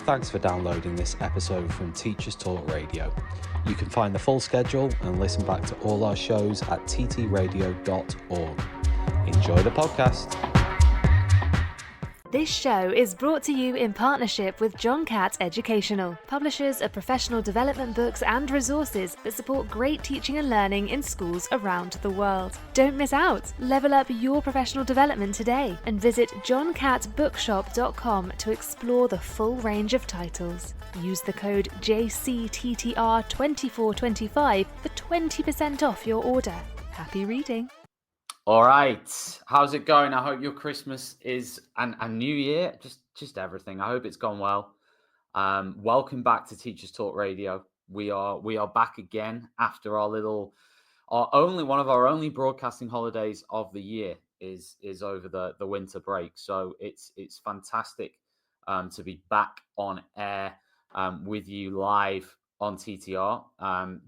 Thanks for downloading this episode from Teachers Talk Radio. You can find the full schedule and listen back to all our shows at ttradio.org. Enjoy the podcast. This show is brought to you in partnership with John Catt Educational, publishers of professional development books and resources that support great teaching and learning in schools around the world. Don't miss out. Level up your professional development today and visit johncattbookshop.com to explore the full range of titles. Use the code JCTTR2425 for 20% off your order. Happy reading. All right, how's it going? I hope your Christmas is and New Year, just everything. I hope it's gone well. Welcome back to Teachers Talk Radio. We are back again after one of our only broadcasting holidays of the year is over the winter break. So it's fantastic to be back on air with you live on TTR.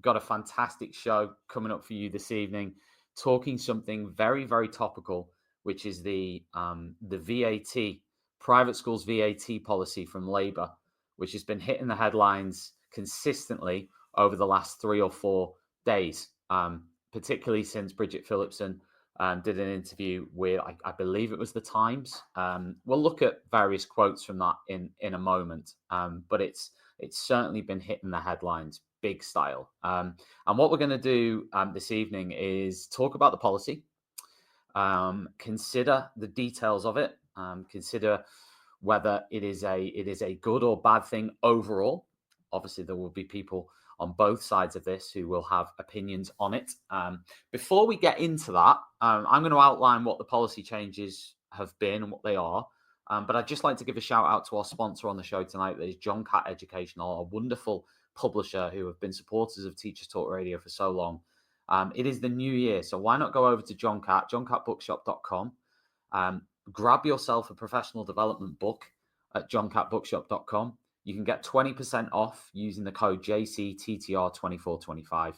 Got a fantastic show coming up for you this evening, talking something very, very topical, which is the VAT, private schools VAT policy from Labour, which has been hitting the headlines consistently over the last 3 or 4 days, particularly since Bridget Phillipson did an interview with, I believe it was the Times. We'll look at various quotes from that in a moment, but it's certainly been hitting the headlines big style. And what we're going to do this evening is talk about the policy, consider the details of it, consider whether it is a good or bad thing overall. Obviously, there will be people on both sides of this who will have opinions on it. Before we get into that, I'm going to outline what the policy changes have been and what they are. But I'd just like to give a shout out to our sponsor on the show tonight. That is John Catt Educational, a wonderful publisher who have been supporters of Teachers Talk Radio for so long. It is the new year, so why not go over to John Catt, johncattbookshop.com. Grab yourself a professional development book at johncattbookshop.com. You can get 20% off using the code JCTTR2425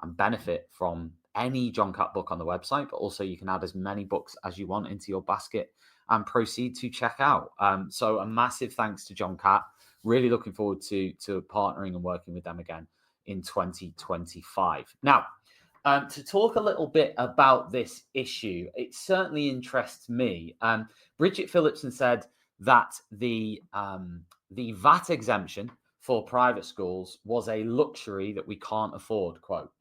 and benefit from any John Catt book on the website, but also you can add as many books as you want into your basket and proceed to check out. So a massive thanks to John Catt. Really looking forward to partnering and working with them again in 2025. Now, to talk a little bit about this issue, it certainly interests me. Bridget Phillipson said that the VAT exemption for private schools was a luxury that we can't afford, quote.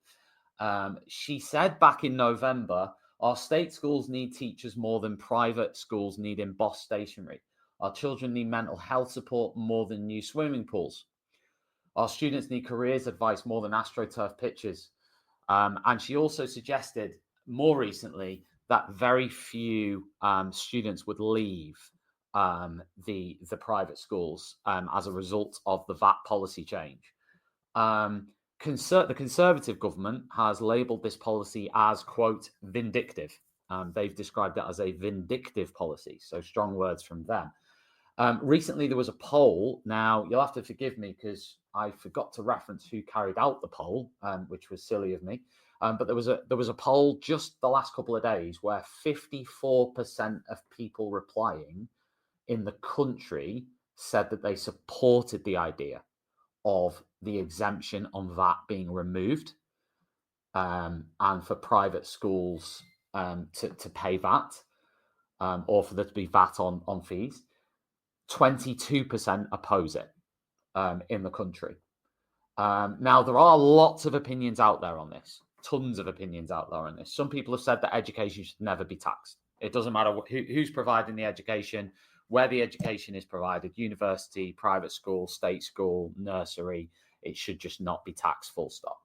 She said back in November, our state schools need teachers more than private schools need embossed stationery. Our children need mental health support more than new swimming pools. Our students need careers advice more than AstroTurf pitches. And she also suggested more recently that very few students would leave the private schools as a result of the VAT policy change. The Conservative government has labelled this policy as, quote, vindictive. They've described it as a vindictive policy, so strong words from them. Recently, there was a poll. Now, you'll have to forgive me because I forgot to reference who carried out the poll, which was silly of me. But there was a poll just the last couple of days where 54% of people replying in the country said that they supported the idea of the exemption on VAT being removed, and for private schools to pay VAT, or for there to be VAT on fees. 22% oppose it in the country. Now, there are lots of opinions out there on this, tons of opinions out there on this. Some people have said that education should never be taxed. It doesn't matter who's providing the education, where the education is provided, university, private school, state school, nursery, it should just not be taxed, full stop.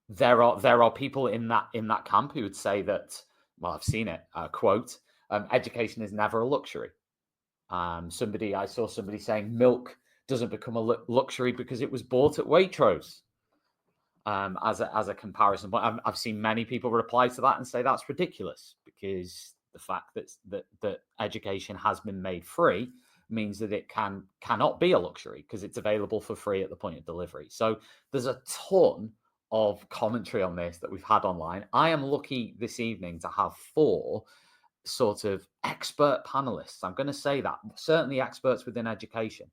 There are people in that camp who would say that, well, I've seen it, quote, education is never a luxury. I saw somebody saying milk doesn't become a luxury because it was bought at Waitrose, as a comparison. But I've seen many people reply to that and say that's ridiculous, because the fact that education has been made free means that it cannot be a luxury because it's available for free at the point of delivery. So there's a ton of commentary on this that we've had online. I am lucky this evening to have 4 sort of expert panelists. I'm going to say that certainly experts within education.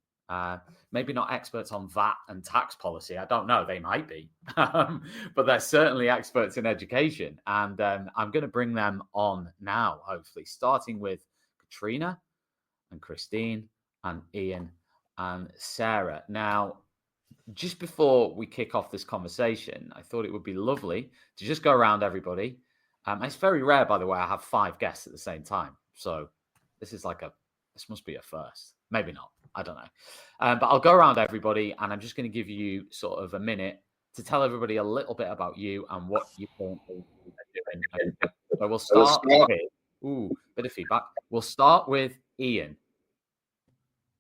Maybe not experts on VAT and tax policy. I don't know. They might be, but they're certainly experts in education. And I'm going to bring them on now, hopefully, starting with Katrina and Christine and Ian and Sarah. Now, just before we kick off this conversation, I thought it would be lovely to just go around everybody. It's very rare, by the way, I have 5 guests at the same time. So this must be a first. Maybe not. I don't know. But I'll go around everybody, and I'm just going to give you sort of a minute to tell everybody a little bit about you and what you currently doing. So we'll start with, bit of feedback. We'll start with Ian.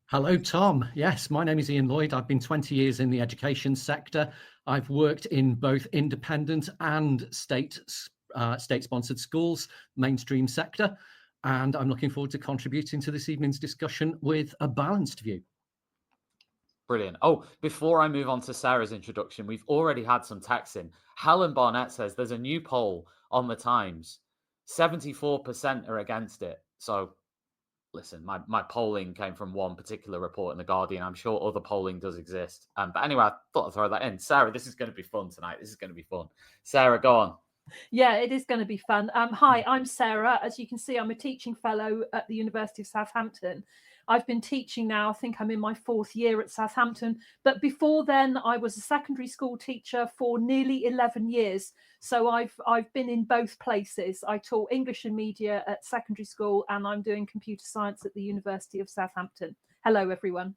Hello, Tom. Yes, my name is Ian Lloyd. I've been 20 years in the education sector. I've worked in both independent and state-sponsored schools, mainstream sector, and I'm looking forward to contributing to this evening's discussion with a balanced view. Brilliant. Oh, before I move on to Sarah's introduction, we've already had some texts in. Helen Barnett says there's a new poll on the Times. 74% are against it. So listen, my polling came from one particular report in The Guardian. I'm sure other polling does exist. But anyway, I thought I'd throw that in. Sarah, this is going to be fun tonight. This is going to be fun. Sarah, go on. Yeah, it is going to be fun. Hi, I'm Sarah. As you can see, I'm a teaching fellow at the University of Southampton. I've been teaching now, I think I'm in my 4th year at Southampton. But before then, I was a secondary school teacher for nearly 11 years. So I've been in both places. I taught English and media at secondary school, and I'm doing computer science at the University of Southampton. Hello, everyone.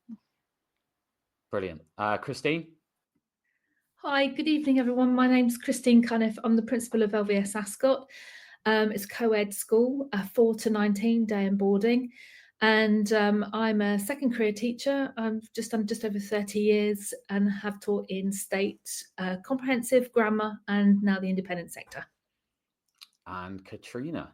Brilliant. Christine? Hi, good evening, everyone. My name's Christine Cunniff. I'm the principal of LVS Ascot. It's a co-ed school, 4 to 19 day and boarding. And I'm a second career teacher. I've done just over 30 years and have taught in state, comprehensive, grammar, and now the independent sector. And Katrina.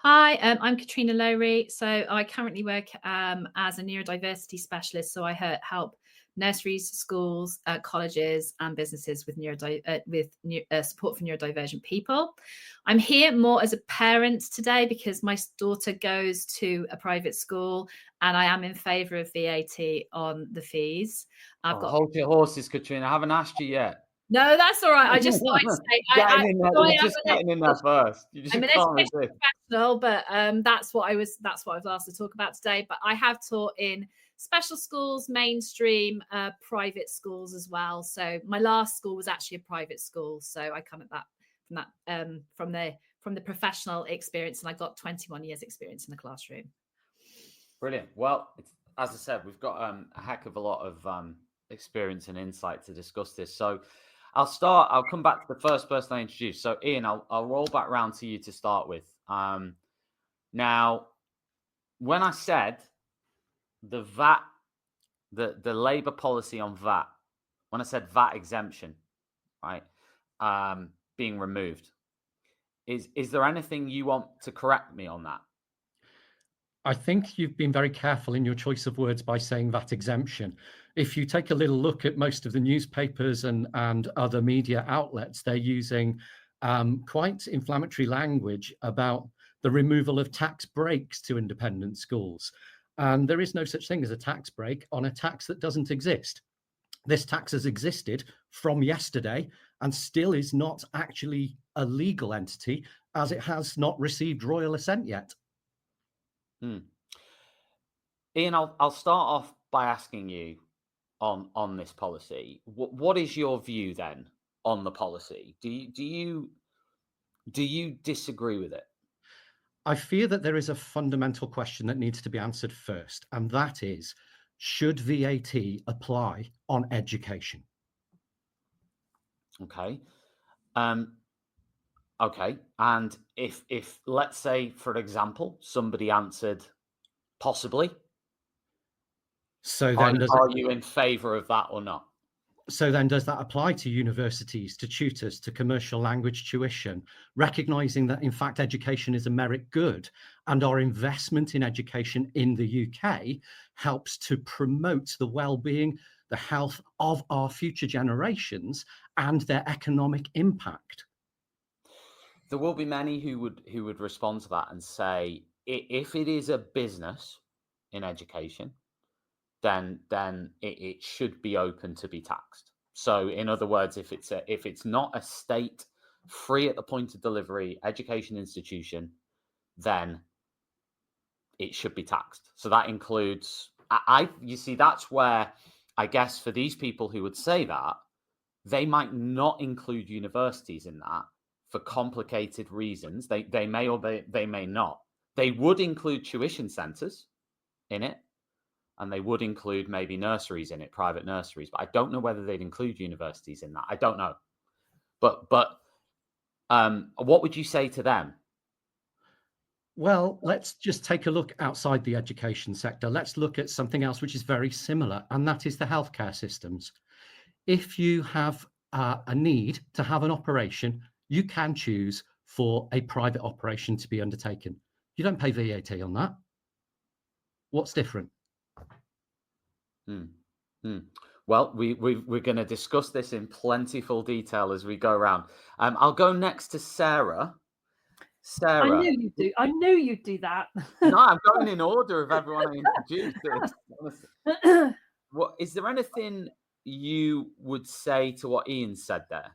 Hi, I'm Katrina Lowry. So I currently work as a neurodiversity specialist. So I help nurseries, schools, colleges, and businesses with support for neurodivergent people. I'm here more as a parent today because my daughter goes to a private school, and I am in favour of VAT on the fees. Hold your horses, Katrina. I haven't asked you yet. No, that's all right. I just thought I'd say getting in there first. I'm an education professional, but that's what I was asked to talk about today. But I have taught in special schools, mainstream, private schools as well. So my last school was actually a private school. So I come at that from the professional experience, and I got 21 years experience in the classroom. Brilliant. Well, as I said, we've got a heck of a lot of experience and insight to discuss this. So I'll come back to the first person I introduced. So Ian, I'll roll back round to you to start with. Now, when I said the VAT, the Labour policy on VAT, when I said VAT exemption, right, being removed, is there anything you want to correct me on that? I think you've been very careful in your choice of words by saying VAT exemption. If you take a little look at most of the newspapers and other media outlets, they're using quite inflammatory language about the removal of tax breaks to independent schools. And there is no such thing as a tax break on a tax that doesn't exist. This tax has existed from yesterday and still is not actually a legal entity, as it has not received royal assent yet. Ian, I'll start off by asking you on this policy. What is your view then on the policy? Do you disagree with it? I fear that there is a fundamental question that needs to be answered first, and that is, should VAT apply on education? Okay. Okay. And if let's say, for example, somebody answered possibly, so then are you in favour of that or not? So then does that apply to universities, to tutors, to commercial language tuition, recognizing that in fact education is a merit good and our investment in education in the UK helps to promote the well-being, the health of our future generations and their economic impact? there will be many who would respond to that and say, if it is a business in education, then it should be open to be taxed. So in other words, if it's not a state free at the point of delivery education institution, then it should be taxed. So that includes, you see, that's where I guess for these people who would say that, they might not include universities in that for complicated reasons. They may or they may not. They would include tuition centres in it, and they would include maybe nurseries in it, private nurseries. But I don't know whether they'd include universities in that. I don't know. But what would you say to them? Well, let's just take a look outside the education sector. Let's look at something else which is very similar, and that is the healthcare systems. If you have a need to have an operation, you can choose for a private operation to be undertaken. You don't pay VAT on that. What's different? Well, we're going to discuss this in plentiful detail as we go around. I'll go next to Sarah. Sarah, I knew you'd do. I knew you'd do that. No, I'm going in order of everyone I introduced. What is there anything you would say to what Ian said there?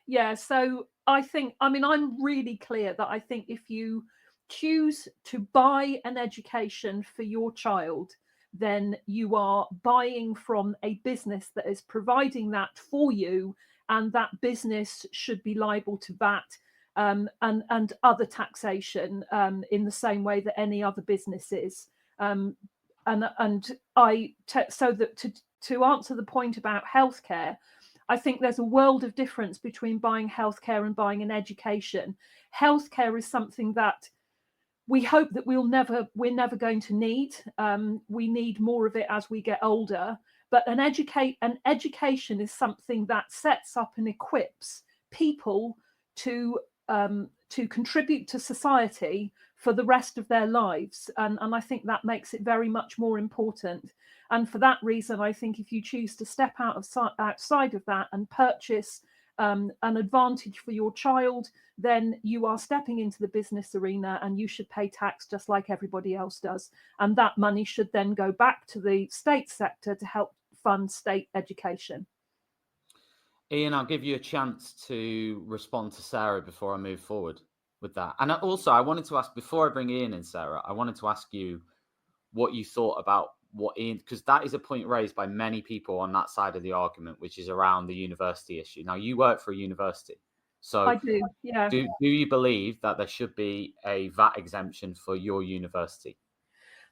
Yeah, so I'm really clear that I think if you choose to buy an education for your child, then you are buying from a business that is providing that for you, and that business should be liable to VAT and other taxation in the same way that any other business is. So that to answer the point about healthcare, I think there's a world of difference between buying healthcare and buying an education. Healthcare is something that we hope that we're never going to need. We need more of it as we get older. But an education is something that sets up and equips people to contribute to society for the rest of their lives. And I think that makes it very much more important. And for that reason, I think if you choose to step outside of that and purchase an advantage for your child, then you are stepping into the business arena, and you should pay tax just like everybody else does. And that money should then go back to the state sector to help fund state education. Ian, I'll give you a chance to respond to Sarah before I move forward with that. And also, I wanted to ask, before I bring Ian in, Sarah, I wanted to ask you what you thought about what Ian, because that is a point raised by many people on that side of the argument, which is around the university issue. Now, you work for a university. So I do, yeah. Do you believe that there should be a VAT exemption for your university?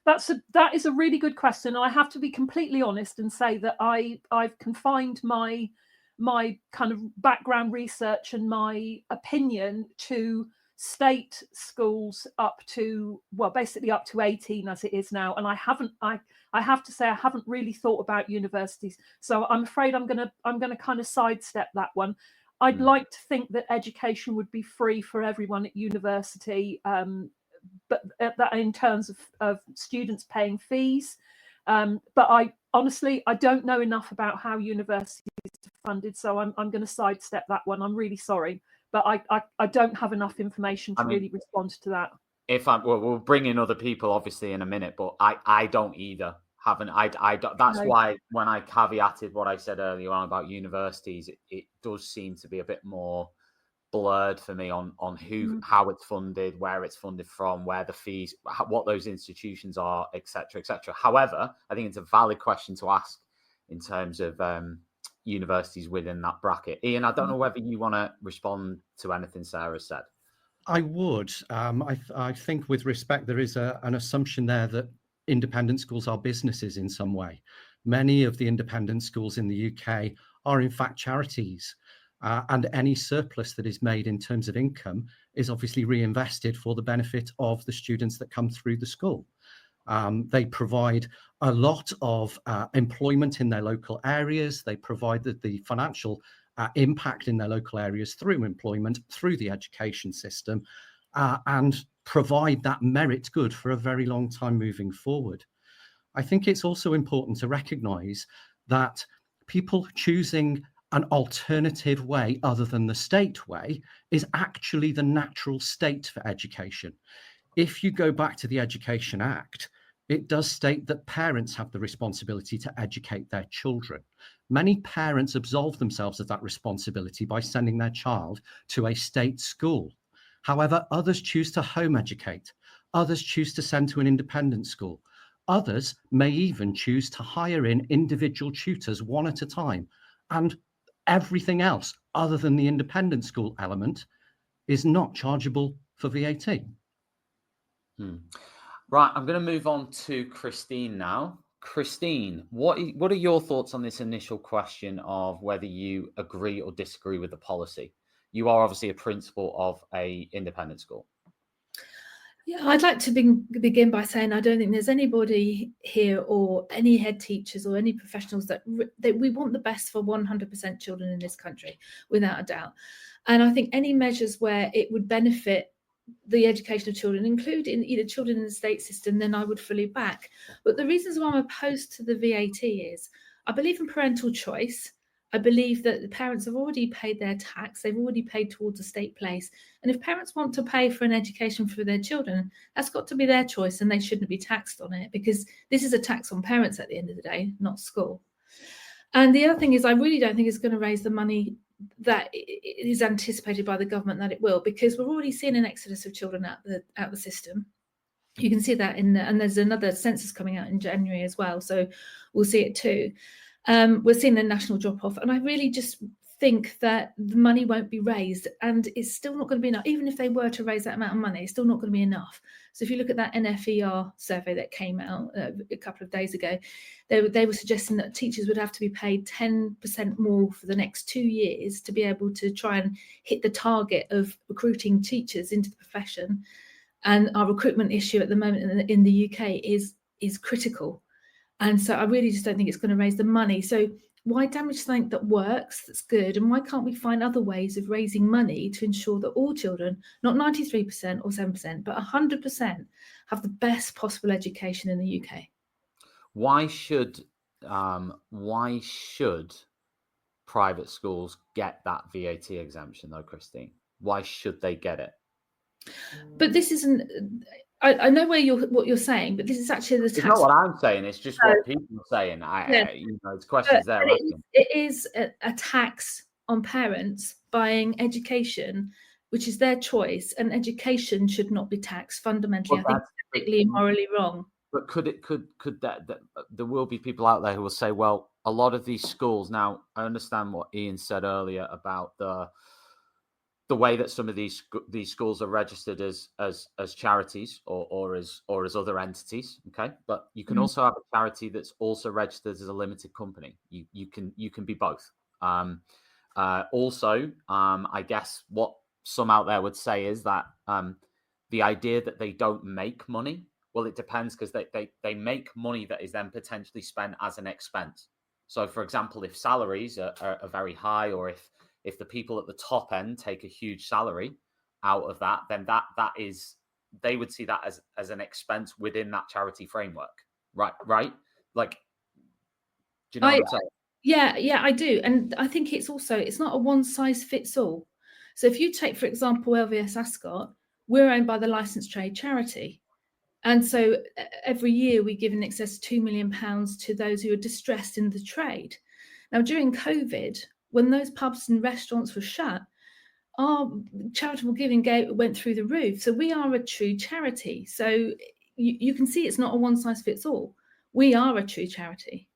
That is a really good question. I have to be completely honest and say that I've confined my kind of background research and my opinion to state schools up to, well, basically up to 18 as it is now. And I have to say I haven't really thought about universities. So I'm afraid I'm gonna kind of sidestep that one. I'd like to think that education would be free for everyone at university, but that in terms of students paying fees. But I honestly don't know enough about how universities are funded, so I'm going to sidestep that one. I'm really sorry, but I don't have enough information to really respond to that. We'll bring in other people obviously in a minute, but I don't either. That's why when I caveated what I said earlier on about universities, it does seem to be a bit more blurred for me on how it's funded, where it's funded from, where the fees, what those institutions are, etc. However, I think it's a valid question to ask in terms of universities within that bracket. Ian, I don't know whether you want to respond to anything Sarah said. I would. I think with respect, there is an assumption there that independent schools are businesses in some way. Many of the independent schools in the UK are in fact charities. And any surplus that is made in terms of income is obviously reinvested for the benefit of the students that come through the school. They provide a lot of employment in their local areas. They provide the financial impact in their local areas through employment, through the education system, and provide that merit good for a very long time moving forward. I think it's also important to recognise that people choosing an alternative way other than the state way is actually the natural state for education. If you go back to the Education Act, it does state that parents have the responsibility to educate their children. Many parents absolve themselves of that responsibility by sending their child to a state school. However, others choose to home educate. Others choose to send to an independent school. Others may even choose to hire in individual tutors one at a time. And everything else other than the independent school element is not chargeable for VAT. Right, I'm going to move on to Christine now. Christine, what are your thoughts on this initial question of whether you agree or disagree with the policy? You are obviously a principal of a independent school. Yeah, I'd like to begin by saying I don't think there's anybody here or any head teachers or any professionals that we want the best for 100% children in this country, without a doubt. And I think any measures where it would benefit the education of children, including either children in the state system, then I would fully back. But the reasons why I'm opposed to the VAT is I believe in parental choice. I believe that the parents have already paid their tax. They've already paid towards a state place. And if parents want to pay for an education for their children, that's got to be their choice and they shouldn't be taxed on it, because this is a tax on parents at the end of the day, not school. And the other thing is I really don't think it's going to raise the money that is anticipated by the government that it will, because we're already seeing an exodus of children out the system. You can see that and there's another census coming out in January as well, so we'll see it too. We're seeing a national drop-off, and I really just think that the money won't be raised, and it's still not going to be enough. Even if they were to raise that amount of money, it's still not going to be enough. So if you look at that NFER survey that came out a couple of days ago, they were suggesting that teachers would have to be paid 10% more for the next 2 years to be able to try and hit the target of recruiting teachers into the profession. And our recruitment issue at the moment in the UK is critical. And so I really just don't think it's going to raise the money. So why damage something that works, that's good? And why can't we find other ways of raising money to ensure that all children, not 93% or 7%, but 100% have the best possible education in the UK? Why should private schools get that VAT exemption though, Christine? Why should they get it? But this isn't. I know what you're saying, but this is actually the tax. It's not what I'm saying. It's just what people are saying. It's questions there. It is a tax on parents buying education, which is their choice, and education should not be taxed. Fundamentally, I think it's ethically and morally wrong. But could that there will be people out there who will say, well, a lot of these schools now. I understand what Ian said earlier about the way that some of these schools are registered as charities or as other entities, okay? But you can also have a charity that's also registered as a limited company. You can be both. Also, I guess what some out there would say is that the idea that they don't make money, well, it depends, because they make money that is then potentially spent as an expense. So, for example, if salaries are very high, or if the people at the top end take a huge salary out of that, then that is, they would see that as an expense within that charity framework, right? Like, do you know what I'm saying? Yeah, I do. And I think it's not a one size fits all. So if you take, for example, LVS Ascot, we're owned by the Licensed Trade Charity. And so every year we give in excess of £2 million to those who are distressed in the trade. Now, during COVID, when those pubs and restaurants were shut, our charitable giving went through the roof. So we are a true charity. So you can see it's not a one size fits all. We are a true charity.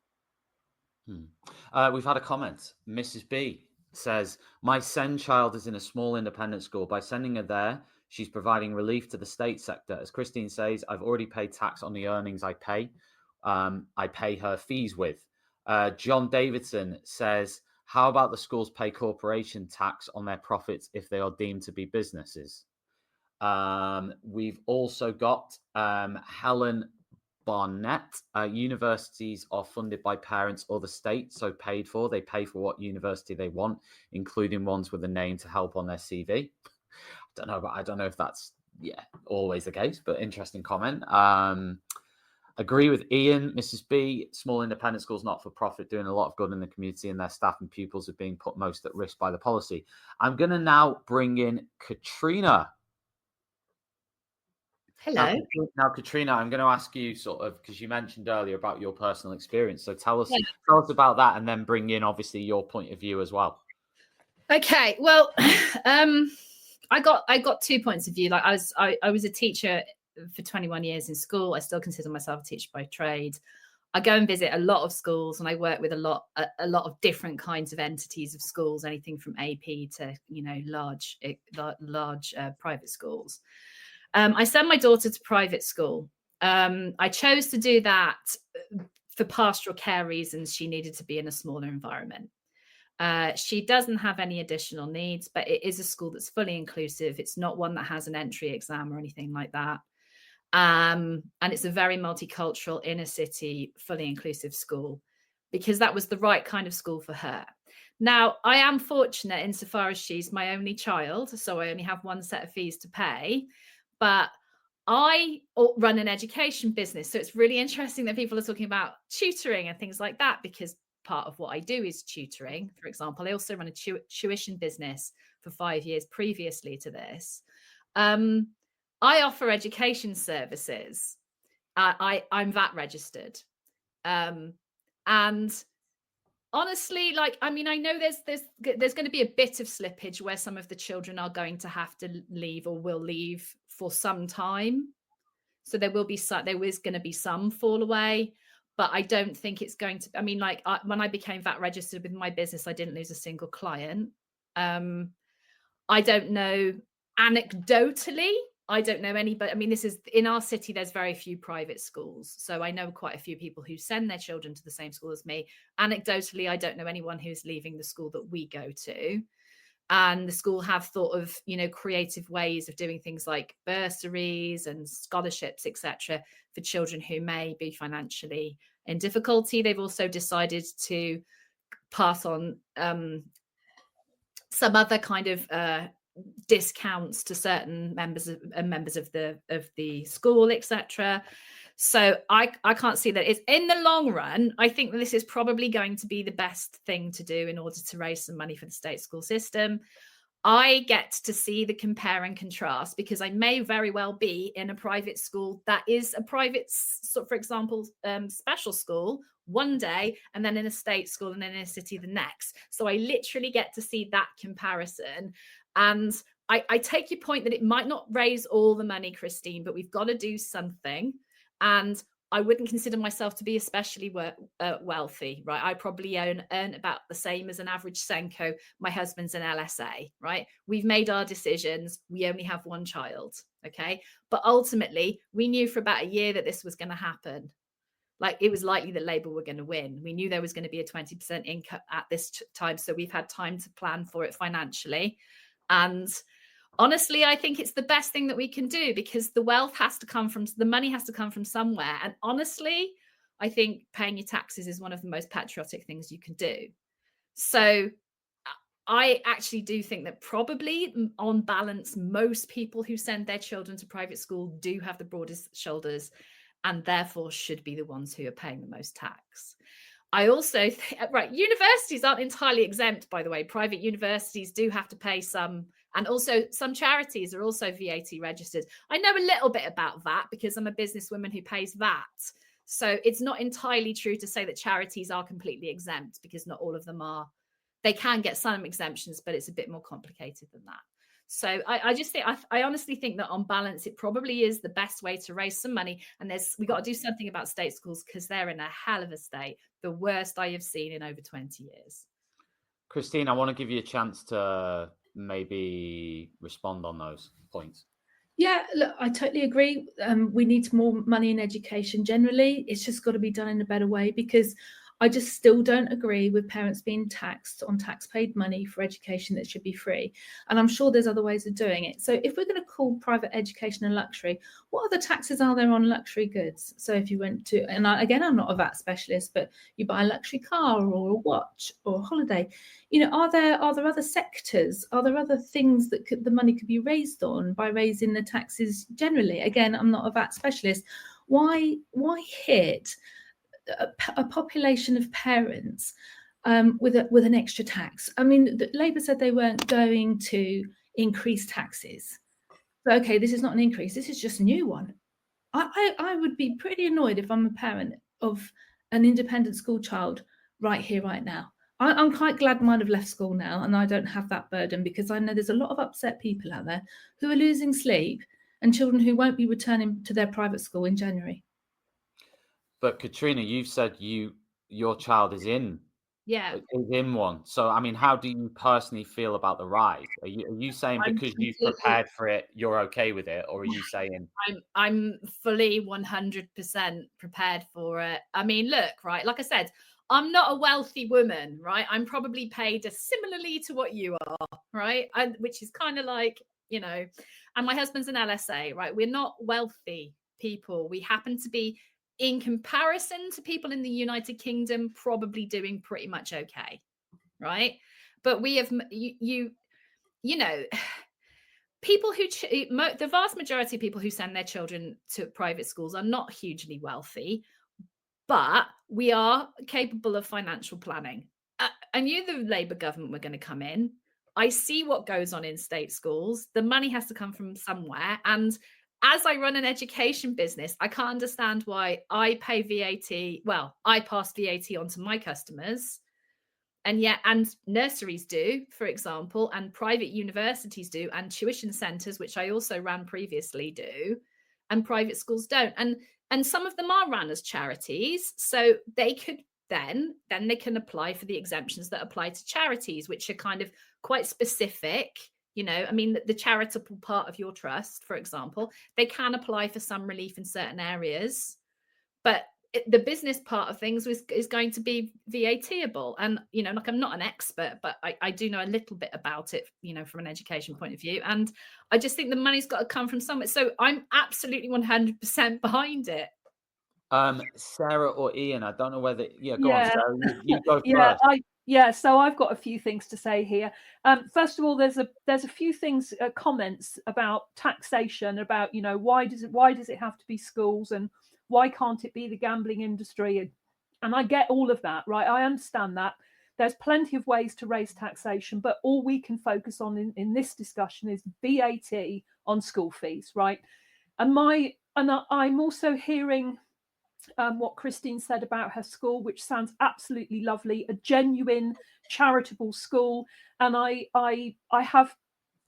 We've had a comment. Mrs. B says, my SEND child is in a small independent school. By sending her there, she's providing relief to the state sector. As Christine says, I've already paid tax on the earnings I pay her fees with. John Davidson says, how about the schools pay corporation tax on their profits if they are deemed to be businesses? We've also got Helen Barnett. Universities are funded by parents or the state, so paid for. They pay for what university they want, including ones with a name to help on their CV. I don't know if that's always the case, but interesting comment. Agree with Ian, Mrs. B. Small independent schools, not for profit, doing a lot of good in the community, and their staff and pupils are being put most at risk by the policy. I'm going to now bring in Katrina. Hello. Now, Katrina, I'm going to ask you sort of, because you mentioned earlier about your personal experience. So tell us about that, and then bring in obviously your point of view as well. Okay. Well, I got 2 points of view. Like I was a teacher for 21 years in school. I still consider myself a teacher by trade. I go and visit a lot of schools, and I work with a lot of different kinds of entities of schools, anything from AP to large private schools. I send my daughter to private school. I chose to do that for pastoral care reasons. She needed to be in a smaller environment. She doesn't have any additional needs, but it is a school that's fully inclusive. It's not one that has an entry exam or anything like that. And it's a very multicultural, inner city, fully inclusive school, because that was the right kind of school for her. Now, I am fortunate insofar as she's my only child, so I only have one set of fees to pay. But I run an education business. So it's really interesting that people are talking about tutoring and things like that, because part of what I do is tutoring. For example, I also run a tuition business for 5 years previously to this. I offer education services. I'm VAT registered. And honestly, I know there's going to be a bit of slippage where some of the children are going to have to leave or will leave for some time. So there is going to be some fall away, but I don't think it's going to. When I became VAT registered with my business, I didn't lose a single client. I don't know anecdotally. I don't know anybody. This is in our city. There's very few private schools, so I know quite a few people who send their children to the same school as me. Anecdotally, I don't know anyone who's leaving the school that we go to. And the school have thought of, creative ways of doing things like bursaries and scholarships, etc., for children who may be financially in difficulty. They've also decided to pass on some other kind of discounts to certain members of the school, etc. So I can't see that. It's in the long run. I think that this is probably going to be the best thing to do in order to raise some money for the state school system. I get to see the compare and contrast, because I may very well be in a private school that is a private, for example, special school one day, and then in a state school, and then in a city the next. So I literally get to see that comparison. And I take your point that it might not raise all the money, Christine, but we've got to do something. And I wouldn't consider myself to be especially wealthy, right? I probably earn about the same as an average Senko. My husband's an LSA, right? We've made our decisions. We only have one child, okay? But ultimately, we knew for about a year that this was going to happen. Like, it was likely that Labour were going to win. We knew there was going to be a 20% income at this time. So we've had time to plan for it financially. And honestly, I think it's the best thing that we can do, because the money has to come from somewhere. And honestly, I think paying your taxes is one of the most patriotic things you can do. So I actually do think that probably on balance, most people who send their children to private school do have the broadest shoulders, and therefore should be the ones who are paying the most tax. I also think, universities aren't entirely exempt, by the way. Private universities do have to pay some, and also some charities are also VAT registered. I know a little bit about VAT because I'm a businesswoman who pays VAT. So it's not entirely true to say that charities are completely exempt, because not all of them are. They can get some exemptions, but it's a bit more complicated than that. So I honestly think that on balance, it probably is the best way to raise some money. And we got to do something about state schools, because they're in a hell of a state, the worst I have seen in over 20 years. Christine, I want to give you a chance to maybe respond on those points. Yeah, look, I totally agree. We need more money in education generally. It's just got to be done in a better way, because I just still don't agree with parents being taxed on tax-paid money for education that should be free. And I'm sure there's other ways of doing it. So if we're going to call private education a luxury, what other taxes are there on luxury goods? So if you went to, and again, I'm not a VAT specialist, but you buy a luxury car or a watch or a holiday, are there other sectors? Are there other things that the money could be raised on by raising the taxes generally? Again, I'm not a VAT specialist. Why hit a population of parents with an extra tax? I mean, Labour said they weren't going to increase taxes. So, okay, this is not an increase. This is just a new one. I would be pretty annoyed if I'm a parent of an independent school child right here, right now. I'm quite glad mine have left school now and I don't have that burden, because I know there's a lot of upset people out there who are losing sleep and children who won't be returning to their private school in January. But Katrina, you've said your child is in one. So, I mean, how do you personally feel about the rise? Are you saying because you've prepared for it, you're okay with it, or are you saying I'm fully 100% prepared for it? I mean, look, right, like I said, I'm not a wealthy woman, right? I'm probably paid similarly to what you are, right? Which is kind of like, you know, and my husband's an LSA, right? We're not wealthy people. We happen to be, in comparison to people in the United Kingdom, probably doing pretty much okay, right? But we have, you know, people who, the vast majority of people who send their children to private schools are not hugely wealthy, but we are capable of financial planning. I knew the Labour government were going to come in. I see what goes on in state schools. The money has to come from somewhere. And as I run an education business, I can't understand why I pay VAT. Well, I pass VAT on to my customers. And nurseries do, for example, and private universities do, and tuition centres, which I also ran previously, do, and private schools don't. And some of them are run as charities, so they could then they can apply for the exemptions that apply to charities, which are kind of quite specific. You know, I mean, the charitable part of your trust, for example, they can apply for some relief in certain areas, but the business part of things is going to be VAT-able. And, you know, like, I'm not an expert, but I do know a little bit about it, you know, from an education point of view. And I just think the money's got to come from somewhere. So I'm absolutely 100% behind it. Sarah or Ian? I don't know whether. Go on, Sarah. You go first. So I've got a few things to say here. First of all, there's a few things, comments about taxation, about, you know, why does it have to be schools, and why can't it be the gambling industry? And I get all of that, right? I understand that. There's plenty of ways to raise taxation, but all we can focus on in this discussion is VAT on school fees, right? And I'm also hearing what Christine said about her school, which sounds absolutely lovely, a genuine charitable school, and I have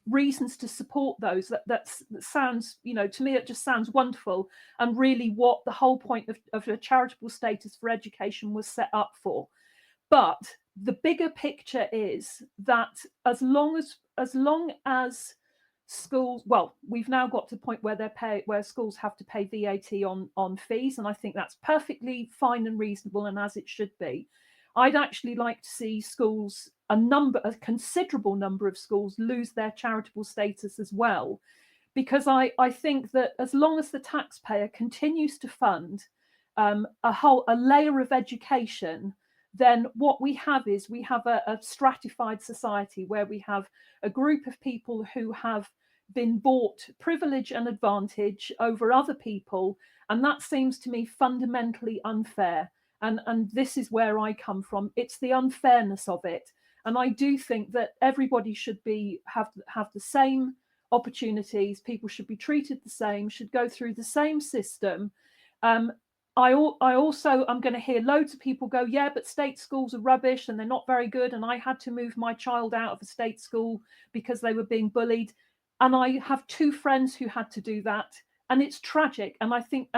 reasons to support those. That sounds, you know, to me it just sounds wonderful, and really what the whole point of a charitable status for education was set up for. But the bigger picture is that as long as schools, well, we've now got to the point where schools have to pay VAT on fees, and I think that's perfectly fine and reasonable, and as it should be. I'd actually like to see schools, a considerable number of schools, lose their charitable status as well, because I think that as long as the taxpayer continues to fund a layer of education, then what we have is a stratified society where we have a group of people who have been bought privilege and advantage over other people, and that seems to me fundamentally unfair. And this is where I come from. It's the unfairness of it. And I do think that everybody should have the same opportunities. People should be treated the same, should go through the same system. I also, I'm going to hear loads of people go, yeah, but state schools are rubbish and they're not very good. And I had to move my child out of a state school because they were being bullied. And I have two friends who had to do that. And it's tragic. And I think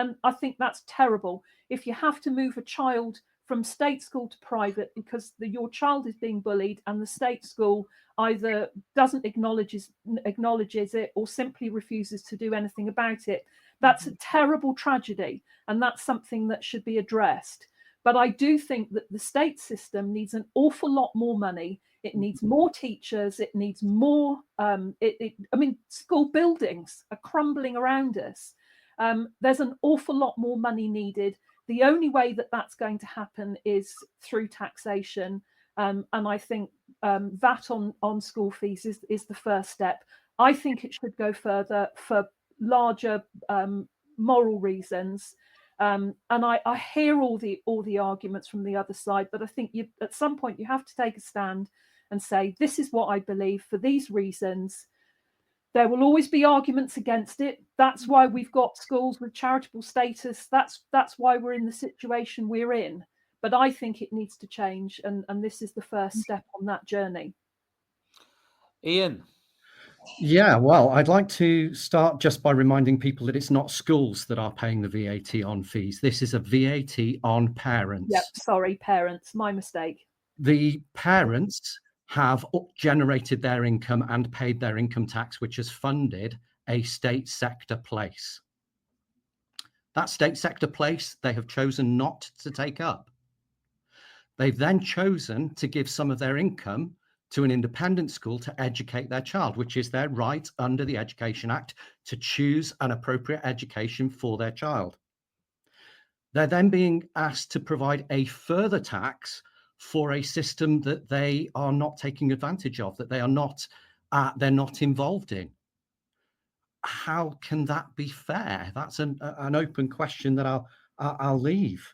that's terrible. If you have to move a child from state school to private because your child is being bullied and the state school either doesn't acknowledges it or simply refuses to do anything about it, that's a terrible tragedy, and that's something that should be addressed. But I do think that the state system needs an awful lot more money. It needs more teachers. It needs more. School buildings are crumbling around us. There's an awful lot more money needed. The only way that that's going to happen is through taxation. And I think VAT on school fees is the first step. I think it should go further for larger moral reasons. And I hear all the arguments from the other side, but I think at some point you have to take a stand and say, this is what I believe for these reasons. There will always be arguments against it. That's why we've got schools with charitable status. That's why we're in the situation we're in. But I think it needs to change, and this is the first step on that journey. Ian. Yeah, well, I'd like to start just by reminding people that it's not schools that are paying the VAT on fees. This is a VAT on parents. Yep, sorry, parents, my mistake. The parents have generated their income and paid their income tax, which has funded a state sector place. That state sector place they have chosen not to take up. They've then chosen to give some of their income to an independent school to educate their child, which is their right under the Education Act to choose an appropriate education for their child. They're then being asked to provide a further tax for a system that they are not taking advantage of, that they are not, they're not involved in. How can that be fair? That's an open question that I'll leave.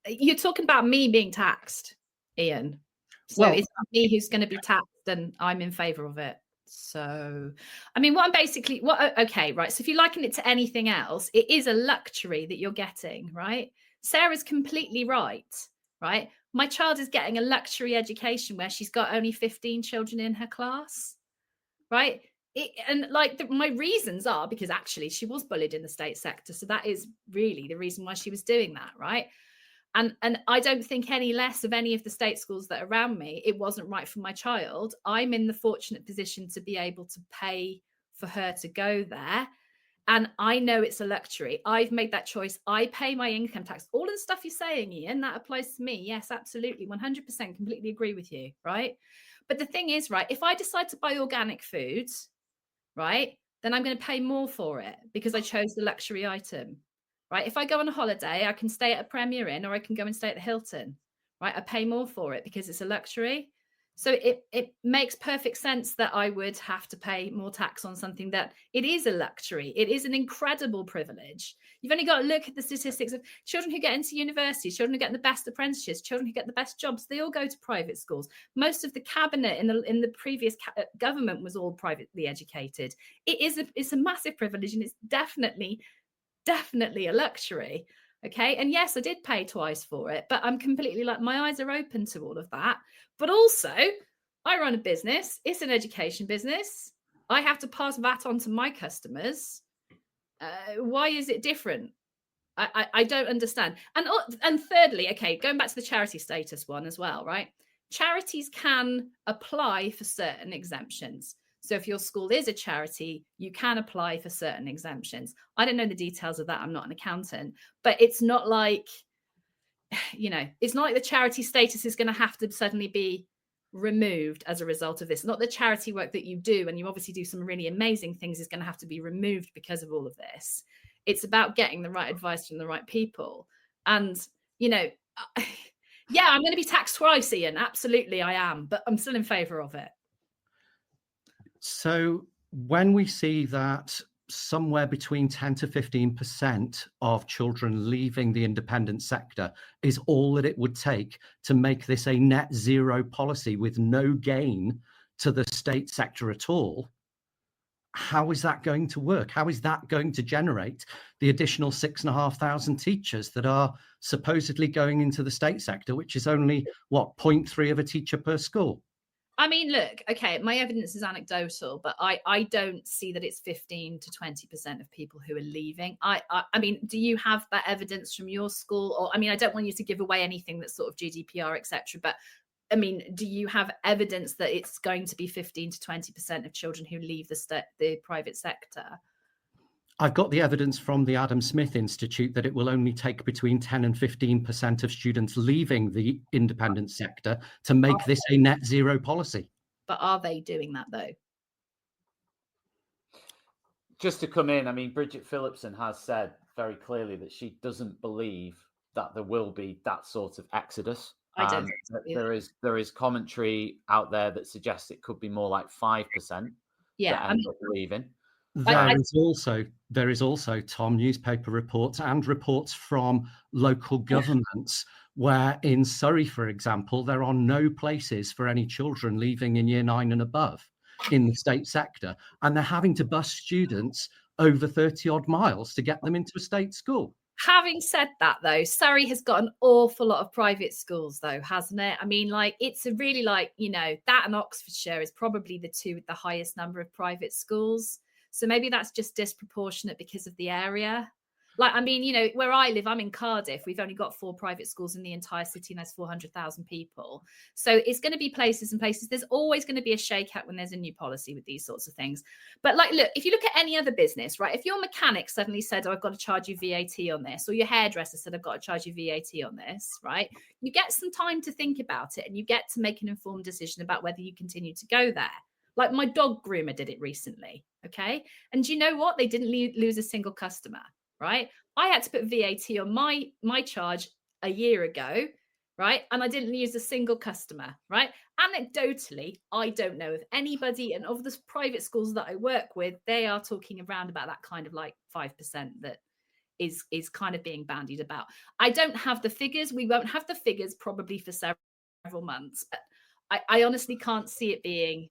You're talking about me being taxed, Ian. So well, it's not me who's going to be taxed, and I'm in favour of it. So, I mean, okay, right. So if you liken it to anything else, it is a luxury that you're getting, right? Sarah's completely right? My child is getting a luxury education where she's got only 15 children in her class, right? My reasons are because actually she was bullied in the state sector. So that is really the reason why she was doing that, right? And I don't think any less of any of the state schools that are around me. It wasn't right for my child. I'm in the fortunate position to be able to pay for her to go there. And I know it's a luxury. I've made that choice. I pay my income tax. All of the stuff you're saying, Ian, that applies to me. Yes, absolutely. 100% completely agree with you, right? But the thing is, right, if I decide to buy organic foods, right, then I'm going to pay more for it because I chose the luxury item. Right. If I go on a holiday, I can stay at a Premier Inn or I can go and stay at the Hilton. Right. I pay more for it because it's a luxury. So it makes perfect sense that I would have to pay more tax on something that it is a luxury. It is an incredible privilege. You've only got to look at the statistics of children who get into universities, children who get the best apprenticeships, children who get the best jobs. They all go to private schools. Most of the cabinet in the previous government was all privately educated. It's a massive privilege, and it's definitely a luxury. Okay. And yes, I did pay twice for it, but I'm completely my eyes are open to all of that. But also, I run a business. It's an education business. I have to pass VAT on to my customers. Why is it different? I don't understand. And thirdly, okay, going back to the charity status one as well, right? Charities can apply for certain exemptions. So if your school is a charity, you can apply for certain exemptions. I don't know the details of that. I'm not an accountant, but it's not like, it's not like the charity status is going to have to suddenly be removed as a result of this. Not the charity work that you do, and you obviously do some really amazing things, is going to have to be removed because of all of this. It's about getting the right advice from the right people. And, yeah, I'm going to be taxed twice, Ian. Absolutely, I am, but I'm still in favour of it. So when we see that somewhere between 10 to 15% of children leaving the independent sector is all that it would take to make this a net zero policy with no gain to the state sector at all, how is that going to work? How is that going to generate the additional 6,500 teachers that are supposedly going into the state sector, which is only, 0.3 of a teacher per school? I mean, look, okay, my evidence is anecdotal, but I don't see that it's 15 to 20% of people who are leaving. I mean, do you have that evidence from your school? Or, I mean, I don't want you to give away anything that's sort of GDPR, etc. But I mean, do you have evidence that it's going to be 15 to 20% of children who leave the private sector? I've got the evidence from the Adam Smith Institute that it will only take between 10 and 15% of students leaving the independent sector to make this a net zero policy. But are they doing that though? Just to come in, I mean, Bridget Phillipson has said very clearly that she doesn't believe that there will be that sort of exodus. I don't. There is commentary out there that suggests it could be more like 5% that end up leaving. There is also, Tom, newspaper reports and reports from local governments where in Surrey, for example, there are no places for any children leaving in year 9 and above in the state sector, and they're having to bus students over 30 odd miles to get them into a state school. Having said that, though, Surrey has got an awful lot of private schools, though, hasn't it? I mean, like, it's a really, like, you know, that and Oxfordshire is probably the two with the highest number of private schools. So maybe that's just disproportionate because of the area. Like, I mean, you know, where I live, I'm in Cardiff. We've only got 4 private schools in the entire city, and there's 400,000 people. So it's going to be places and places. There's always going to be a shakeout when there's a new policy with these sorts of things. But like, look, if you look at any other business, right? If your mechanic suddenly said, oh, I've got to charge you VAT on this, or your hairdresser said, I've got to charge you VAT on this, right? You get some time to think about it, and you get to make an informed decision about whether you continue to go there. Like my dog groomer did it recently, okay? And you know what? They didn't lose a single customer. Right? I had to put VAT on my charge a year ago, right? And I didn't lose a single customer, right? Anecdotally, I don't know of anybody, and of the private schools that I work with, they are talking around about that kind of like 5% that is kind of being bandied about. I don't have the figures. We won't have the figures probably for several months, but I honestly can't see it being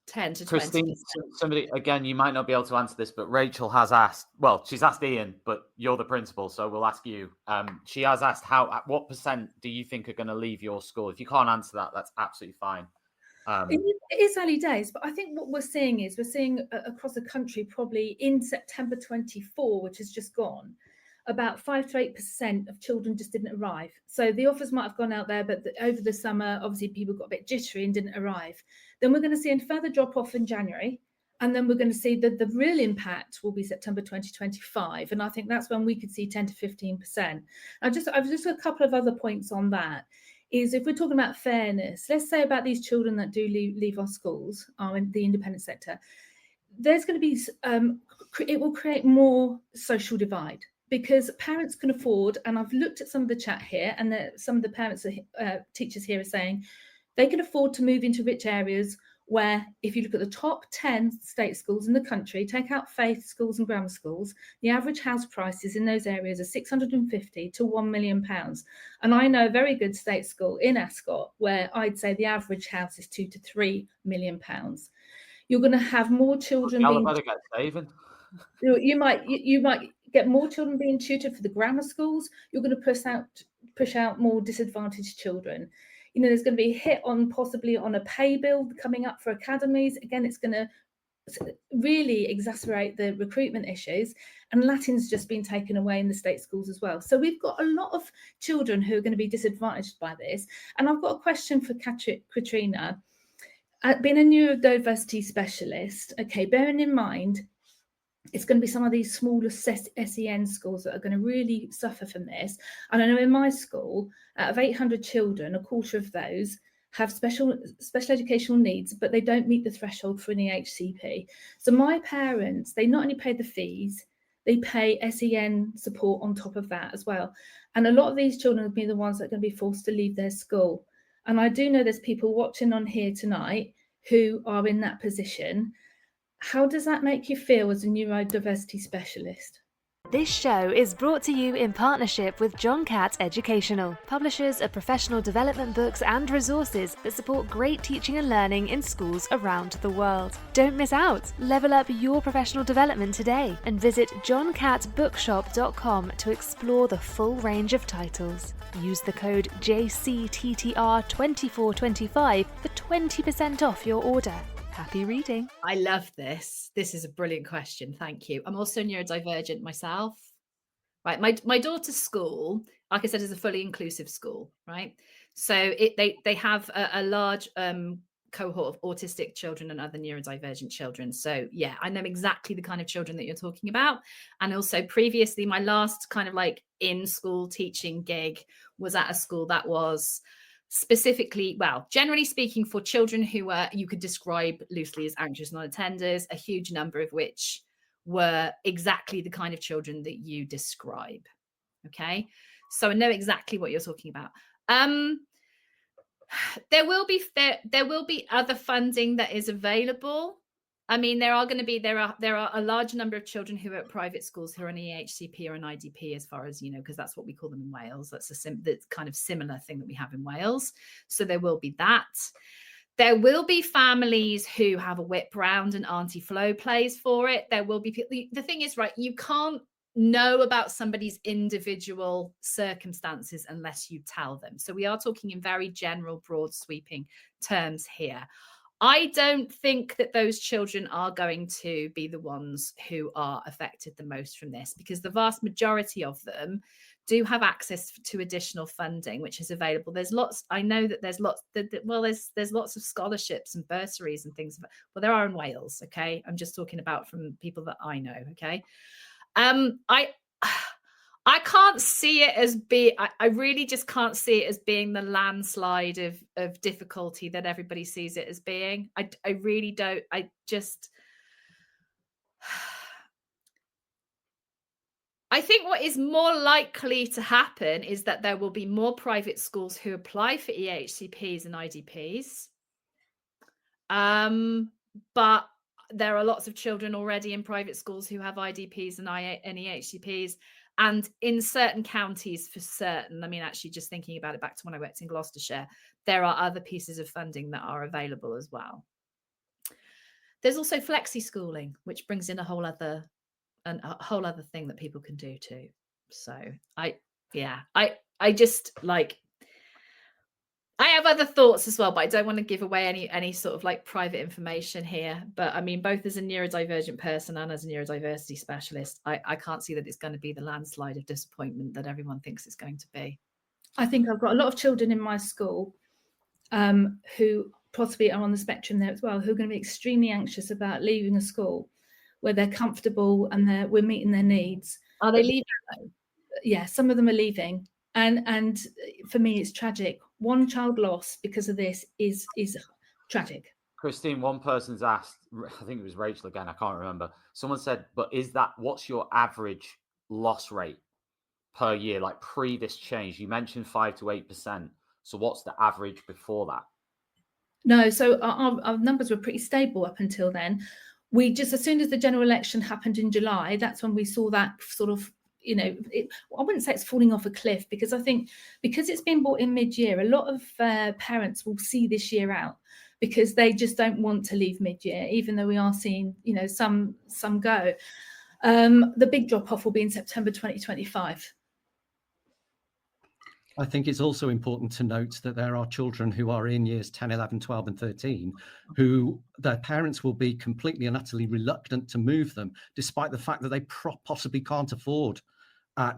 10 to 20%. Christine, somebody, again, you might not be able to answer this, but Rachel has asked, well, she's asked Ian, but you're the principal, so we'll ask you. She has asked what percent do you think are going to leave your school? If you can't answer that, that's absolutely fine. It is early days, but I think what we're seeing across the country, probably in September 24, which has just gone, about 5 to 8% of children just didn't arrive. So the offers might have gone out there, but over the summer, obviously people got a bit jittery and didn't arrive. Then we're going to see a further drop off in January. And then we're going to see that the real impact will be September 2025. And I think that's when we could see 10 to 15%. I've just got a couple of other points on that. Is if we're talking about fairness, let's say about these children that do leave our schools, in the independent sector, there's going to be, it will create more social divide. Because parents can afford, and I've looked at some of the chat here, and some of the parents, teachers here are saying they can afford to move into rich areas where, if you look at the top 10 state schools in the country, take out faith schools and grammar schools, the average house prices in those areas are £650,000 to £1 million. And I know a very good state school in Ascot where I'd say the average house is £2 to £3 million. You're going to have more children you might get more children being tutored for the grammar schools. You're going to push out more disadvantaged children. You know, there's going to be a hit on possibly on a pay bill coming up for academies. Again, it's going to really exacerbate the recruitment issues, and Latin's just been taken away in the state schools as well. So we've got a lot of children who are going to be disadvantaged by this. And I've got a question for Katrina. Being a neurodiversity specialist, okay, bearing in mind it's going to be some of these smaller SEN schools that are going to really suffer from this. And I know in my school, out of 800 children, a quarter of those have special educational needs, but they don't meet the threshold for an EHCP. So my parents, they not only pay the fees, they pay SEN support on top of that as well. And a lot of these children will be the ones that are going to be forced to leave their school. And I do know there's people watching on here tonight who are in that position. How does that make you feel as a neurodiversity specialist? This show is brought to you in partnership with John Catt Educational, publishers of professional development books and resources that support great teaching and learning in schools around the world. Don't miss out. Level up your professional development today and visit johncattbookshop.com to explore the full range of titles. Use the code JCTTR2425 for 20% off your order. Happy reading. I love this. This is a brilliant question. Thank you. I'm also neurodivergent myself. Right. My daughter's school, like I said, is a fully inclusive school. Right. So they have a large cohort of autistic children and other neurodivergent children. So yeah, I know exactly the kind of children that you're talking about. And also previously, my last kind of like in-school teaching gig was at a school that was specifically, well, generally speaking, for children who were, you could describe loosely as anxious non-attenders, a huge number of which were exactly the kind of children that you describe. Okay, so I know exactly what you're talking about. There will be other funding that is available I mean, there are a large number of children who are at private schools who are an EHCP or an IDP, as far as you know, because that's what we call them in Wales. That's that's kind of similar thing that we have in Wales. So there will be that. There will be families who have a whip round and Auntie Flo plays for it. There will be. The thing is, right, you can't know about somebody's individual circumstances unless you tell them. So we are talking in very general, broad, sweeping terms here. I don't think that those children are going to be the ones who are affected the most from this, because the vast majority of them do have access to additional funding, which is available. There's lots. I know that there's lots. There's lots of scholarships and bursaries and things. Well, there are in Wales. Okay, I'm just talking about from people that I know. Okay, I can't see it as I really just can't see it as being the landslide of difficulty that everybody sees it as being. I really don't. I think what is more likely to happen is that there will be more private schools who apply for EHCPs and IDPs. But there are lots of children already in private schools who have IDPs and EHCPs. And in certain counties, for certain, I mean, actually just thinking about it back to when I worked in Gloucestershire, there are other pieces of funding that are available as well. There's also flexi schooling, which brings in a whole other thing that people can do too. So I just like, I have other thoughts as well, but I don't want to give away any sort of like private information here. But I mean, both as a neurodivergent person and as a neurodiversity specialist, I can't see that it's going to be the landslide of disappointment that everyone thinks it's going to be. I think I've got a lot of children in my school who possibly are on the spectrum there as well, who are going to be extremely anxious about leaving a school where they're comfortable and we're meeting their needs. Are they leaving? Yeah, some of them are leaving. And for me, it's tragic. One child lost because of this is tragic. Christine, one person's asked, I think it was Rachel again, I can't remember. Someone said, but what's your average loss rate per year, like pre this change? You mentioned 5 to 8%. So what's the average before that? No, so our numbers were pretty stable up until then. We just, as soon as the general election happened in July, that's when we saw that sort of, you know, I wouldn't say it's falling off a cliff, because I think because it's been brought in mid-year, a lot of parents will see this year out because they just don't want to leave mid-year, even though we are seeing, you know, some go. The big drop-off will be in September 2025. I think it's also important to note that there are children who are in years 10, 11, 12 and 13 who their parents will be completely and utterly reluctant to move them, despite the fact that they possibly can't afford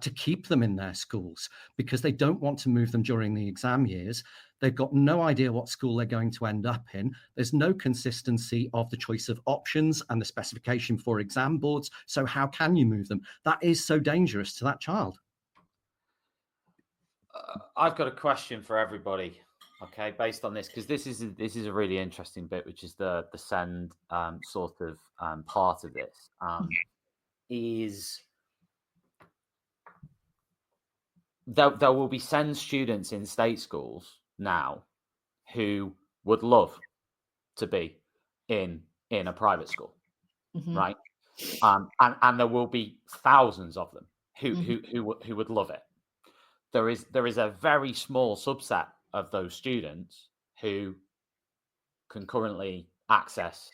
to keep them in their schools, because they don't want to move them during the exam years. They've got no idea what school they're going to end up in. There's no consistency of the choice of options and the specification for exam boards. So how can you move them? That is so dangerous to that child. I've got a question for everybody, okay, based on this, because this is a really interesting bit, which is the SEND sort of part of this. Is there will be SEND students in state schools now who would love to be in a private school, right? And there will be thousands of them who would love it. There is a very small subset of those students who can currently access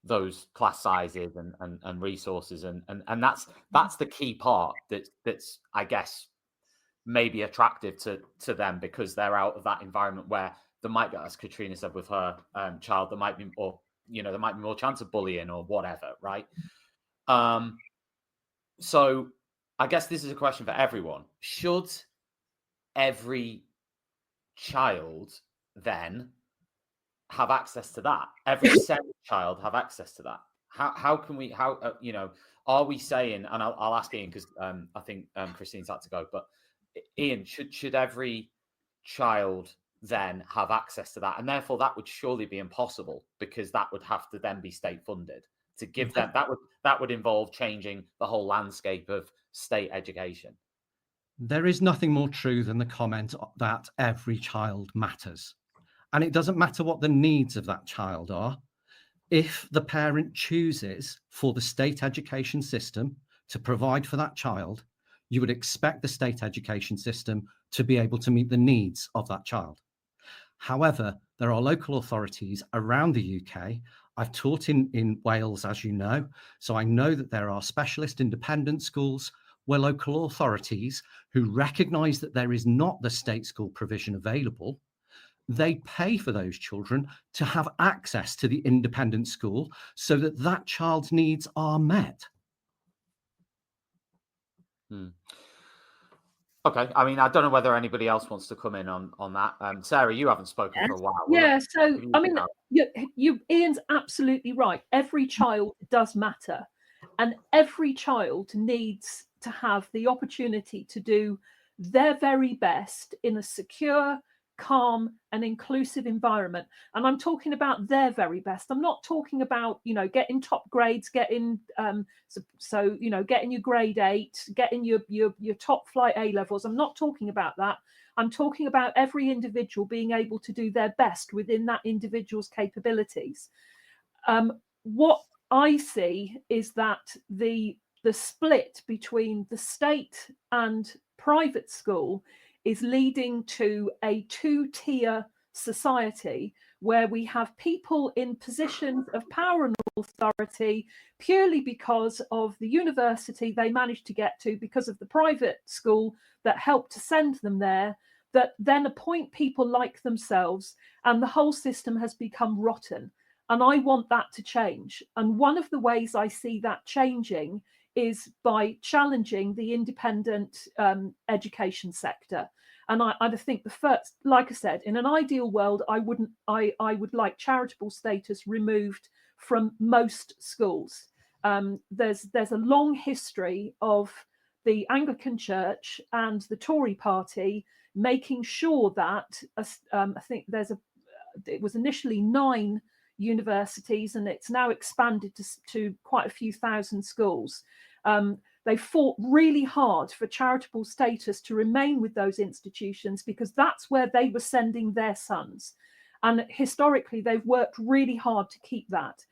those class sizes and resources, and that's the key part that's I guess maybe attractive to them, because they're out of that environment where there might be, as Katrina said with her child, there might be more chance of bullying or whatever, right? So I guess this is a question for everyone. Should every child then have access to that? Every SEND child have access to that? How can we, are we saying, and I'll ask Ian, because I think Christine's had to go, but Ian, should every child then have access to that? And therefore that would surely be impossible, because that would have to then be state funded to give them, that would involve changing the whole landscape of state education. There is nothing more true than the comment that every child matters. And it doesn't matter what the needs of that child are. If the parent chooses for the state education system to provide for that child, you would expect the state education system to be able to meet the needs of that child. However, there are local authorities around the UK. I've taught in Wales, as you know, so I know that there are specialist independent schools where local authorities who recognise that there is not the state school provision available, they pay for those children to have access to the independent school so that that child's needs are met. Okay, I mean, I don't know whether anybody else wants to come in on that. Sarah, you haven't spoken for a while. Yeah, so I mean, Ian's absolutely right. Every child does matter, and every child needs to have the opportunity to do their very best in a secure, calm, and inclusive environment. And I'm talking about their very best. I'm not talking about, getting top grades, getting getting your grade 8, getting your top flight A levels. I'm not talking about that. I'm talking about every individual being able to do their best within that individual's capabilities. What I see is that the split between the state and private school is leading to a 2-tier society where we have people in positions of power and authority purely because of the university they managed to get to, because of the private school that helped to send them there, that then appoint people like themselves, and the whole system has become rotten. And I want that to change. And one of the ways I see that changing is by challenging the independent education sector. And I think the first, like I said, in an ideal world, I would like charitable status removed from most schools. There's a long history of the Anglican Church and the Tory party making sure that I think it was initially 9 universities, and it's now expanded to quite a few thousand schools. They fought really hard for charitable status to remain with those institutions because that's where they were sending their sons. And historically, they've worked really hard to keep that.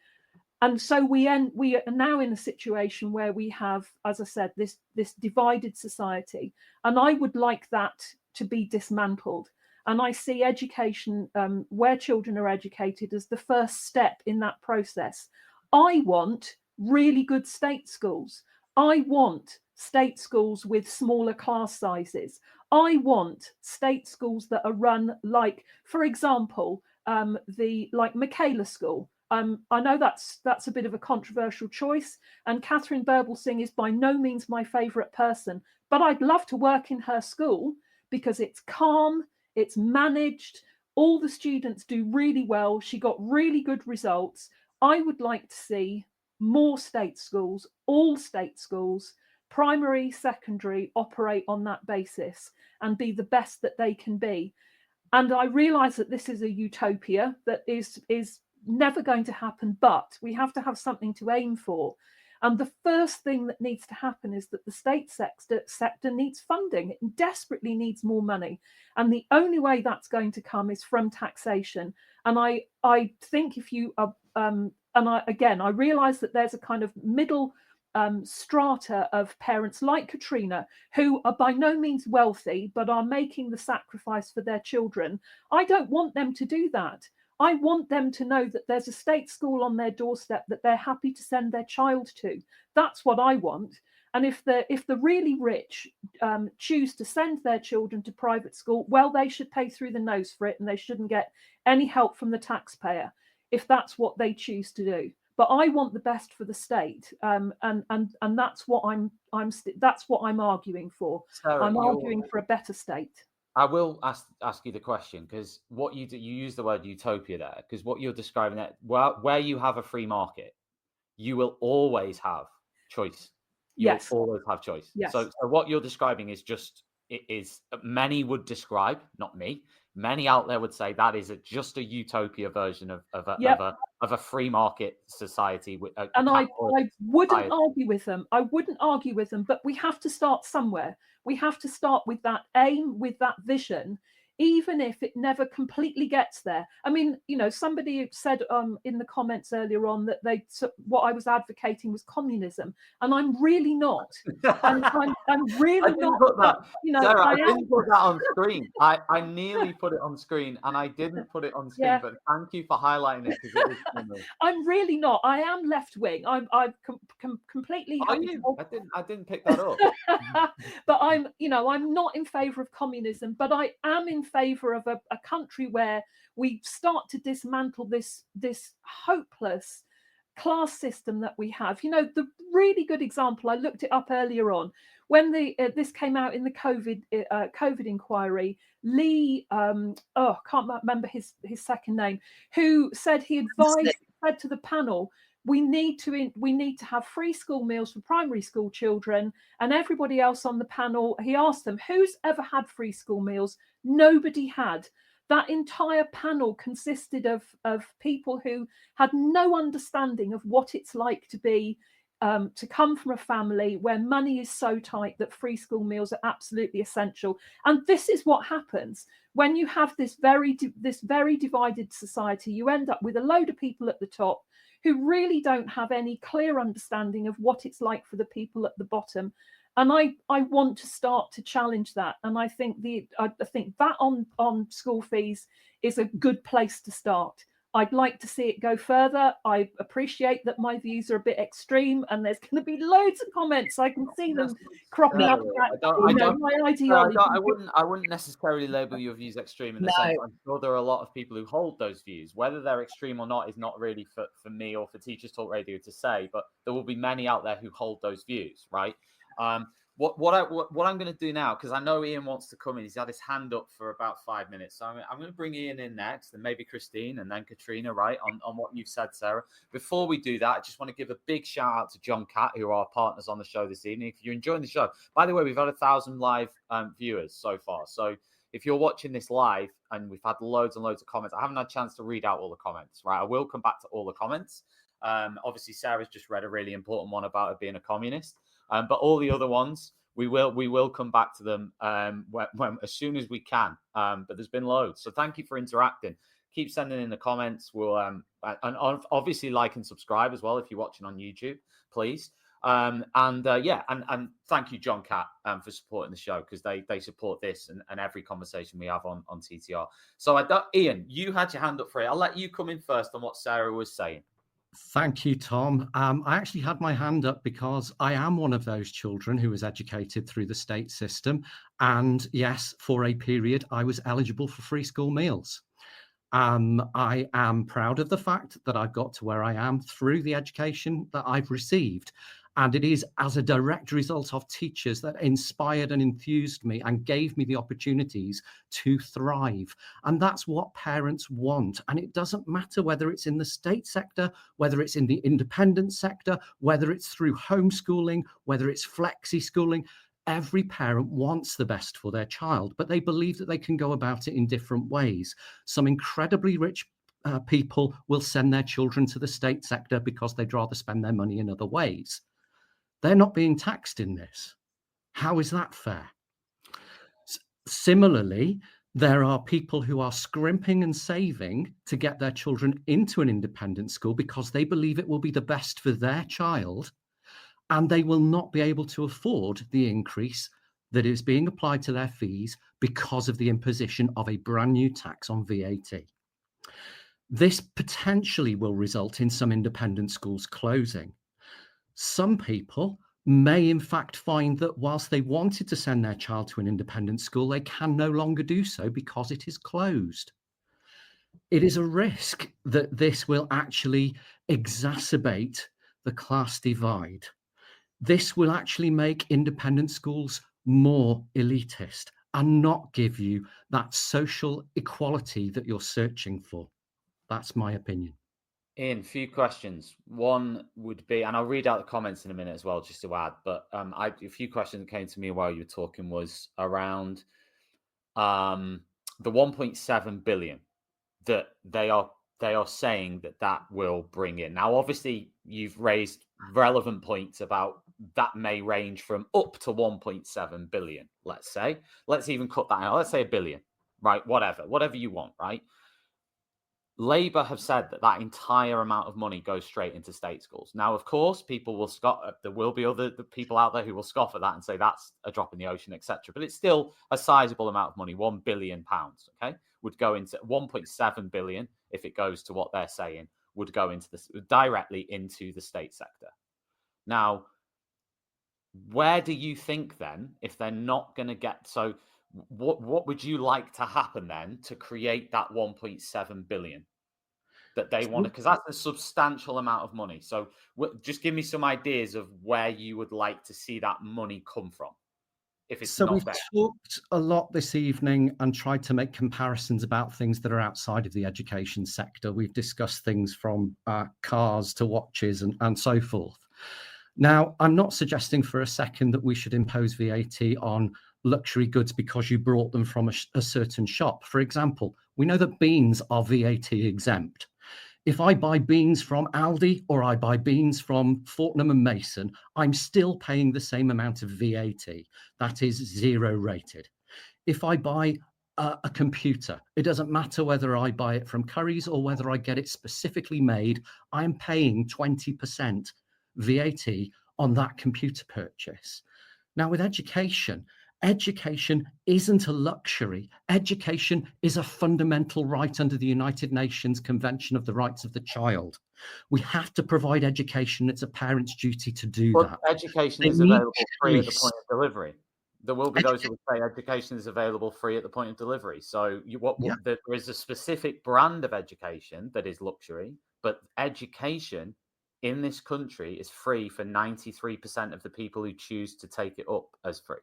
And so we are now in a situation where we have, as I said, this divided society. And I would like that to be dismantled. And I see education, where children are educated, as the first step in that process. I want really good state schools. I want state schools with smaller class sizes. I want state schools that are run like, for example, like Michaela School. I know that's a bit of a controversial choice, and Catherine Birbalsingh is by no means my favourite person, but I'd love to work in her school because it's calm, it's managed, all the students do really well, she got really good results. I would like to see more state schools, all state schools, primary, secondary, operate on that basis and be the best that they can be. And I realise that this is a utopia that is never going to happen, but we have to have something to aim for. And the first thing that needs to happen is that the state sector needs funding. It desperately needs more money. And the only way that's going to come is from taxation. And I think if you I realise that there's a kind of middle strata of parents like Katrina who are by no means wealthy but are making the sacrifice for their children. I don't want them to do that. I want them to know that there's a state school on their doorstep that they're happy to send their child to. That's what I want. And if the really rich choose to send their children to private school, well, they should pay through the nose for it, and they shouldn't get any help from the taxpayer if that's what they choose to do. But I want the best for the state, and that's what I'm arguing for. Sarah, I'm arguing for a better state. I will ask you the question, because what you use the word utopia there, because what you're describing there, where you have a free market, you will always have choice. You'll always have choice. Yes. So what you're describing is many would describe, not me, many out there would say that is just a utopia version of a free market society. And I wouldn't argue with them. I wouldn't argue with them, but we have to start somewhere. We have to start with that aim, with that vision. even if it never completely gets there. I mean, you know, somebody said in the comments earlier on that what I was advocating was communism, and I'm really not. I'm really I didn't not. put that, You know, Sarah, I didn't put that on screen. I nearly put it on screen, and I didn't put it on screen. Yeah. But thank you for highlighting it, because it is funny. I'm really not. I am left wing. I'm completely. Are you? I didn't pick that up. But I'm not in favor of communism, but I am in favor of a country where we start to dismantle this hopeless class system that we have. You know, the really good example, I looked it up earlier on, when this came out in the COVID inquiry. Lee, can't remember his second name, who said he said to the panel, we need to have free school meals for primary school children. And everybody else on the panel, he asked them, who's ever had free school meals? Nobody had. That entire panel consisted of people who had no understanding of what it's like to be to come from a family where money is so tight that free school meals are absolutely essential. And this is what happens when you have this very divided society. You end up with a load of people at the top who really don't have any clear understanding of what it's like for the people at the bottom. And I want to start to challenge that. And I think that on school fees is a good place to start. I'd like to see it go further. I appreciate that my views are a bit extreme, and there's going to be loads of comments. I can see them cropping up. My ideology. I wouldn't necessarily label your views extreme in the sense. I'm sure there are a lot of people who hold those views. Whether they're extreme or not is not really for me or for Teachers Talk Radio to say, but there will be many out there who hold those views, right? What I'm going to do now, because I know Ian wants to come in. He's had his hand up for about 5 minutes, so I'm going to bring Ian in next, and maybe Christine, and then Katrina, right, on what you've said, Sarah. Before we do that, I just want to give a big shout out to John Catt, who are our partners on the show this evening. If you're enjoying the show, by the way, we've had 1,000 live viewers so far. So if you're watching this live, and we've had loads and loads of comments, I haven't had a chance to read out all the comments, right? I will come back to all the comments. Obviously, Sarah's just read a really important one about her being a communist. But all the other ones, we will come back to them as soon as we can. But there's been loads, so thank you for interacting. Keep sending in the comments. We'll and obviously like and subscribe as well if you're watching on YouTube, please. And thank you, John Catt, for supporting the show, because they support this and every conversation we have on TTR. So Ian, you had your hand up for it. I'll let you come in first on what Sarah was saying. Thank you, Tom. I actually had my hand up because I am one of those children who was educated through the state system. And yes, for a period, I was eligible for free school meals. I am proud of the fact that I've got to where I am through the education that I've received. And it is as a direct result of teachers that inspired and enthused me and gave me the opportunities to thrive. And that's what parents want. And it doesn't matter whether it's in the state sector, whether it's in the independent sector, whether it's through homeschooling, whether it's flexi schooling. Every parent wants the best for their child, but they believe that they can go about it in different ways. Some incredibly rich people will send their children to the state sector because they'd rather spend their money in other ways. They're not being taxed in this. How is that fair? Similarly, there are people who are scrimping and saving to get their children into an independent school because they believe it will be the best for their child, and they will not be able to afford the increase that is being applied to their fees because of the imposition of a brand new tax on VAT. This potentially will result in some independent schools closing. Some people may in fact find that whilst they wanted to send their child to an independent school, they can no longer do so because it is closed. It is a risk that this will actually exacerbate the class divide. This will actually make independent schools more elitist and not give you that social equality that you're searching for. That's my opinion. Ian, a few questions. One would be, and I'll read out the comments in a minute as well, just to add, but a few questions that came to me while you were talking was around the 1.7 billion that they are saying that will bring in. Now, obviously, you've raised relevant points about that may range from up to 1.7 billion, let's say. Let's even cut that out. Let's say a billion, right? Whatever you want, right? Labour have said that entire amount of money goes straight into state schools. Now, of course, people will scoff. There will be other people out there who will scoff at that and say that's a drop in the ocean, etc. But it's still a sizable amount of money. £1 billion, okay, would go into 1.7 billion if it goes to what they're saying would go into this directly into the state sector. Now, where do you think then, if they're not going to get so? What would you like to happen then to create that 1.7 billion that they want to? Because that's a substantial amount of money. So just give me some ideas of where you would like to see that money come from. If it's so not we've there. talked a lot this evening and tried to make comparisons about things that are outside of the education sector. We've discussed things from cars to watches and so forth. Now, I'm not suggesting for a second that we should impose VAT on luxury goods because you brought them from a certain shop. For example, we know that beans are VAT exempt. If I buy beans from Aldi or I buy beans from Fortnum and Mason, I'm still paying the same amount of VAT. That is 0 rated. If I buy a computer, it doesn't matter whether I buy it from Currys or whether I get it specifically made, I'm paying 20% VAT on that computer purchase. Now, with education isn't a luxury. Education is a fundamental right under the United Nations Convention of the Rights of the Child. We have to provide education. It's a parent's duty to do that. Education is available free at the point of delivery. There will be those who would say education is available free at the point of delivery. So there is a specific brand of education that is luxury, but education in this country is free for 93% of the people who choose to take it up as free.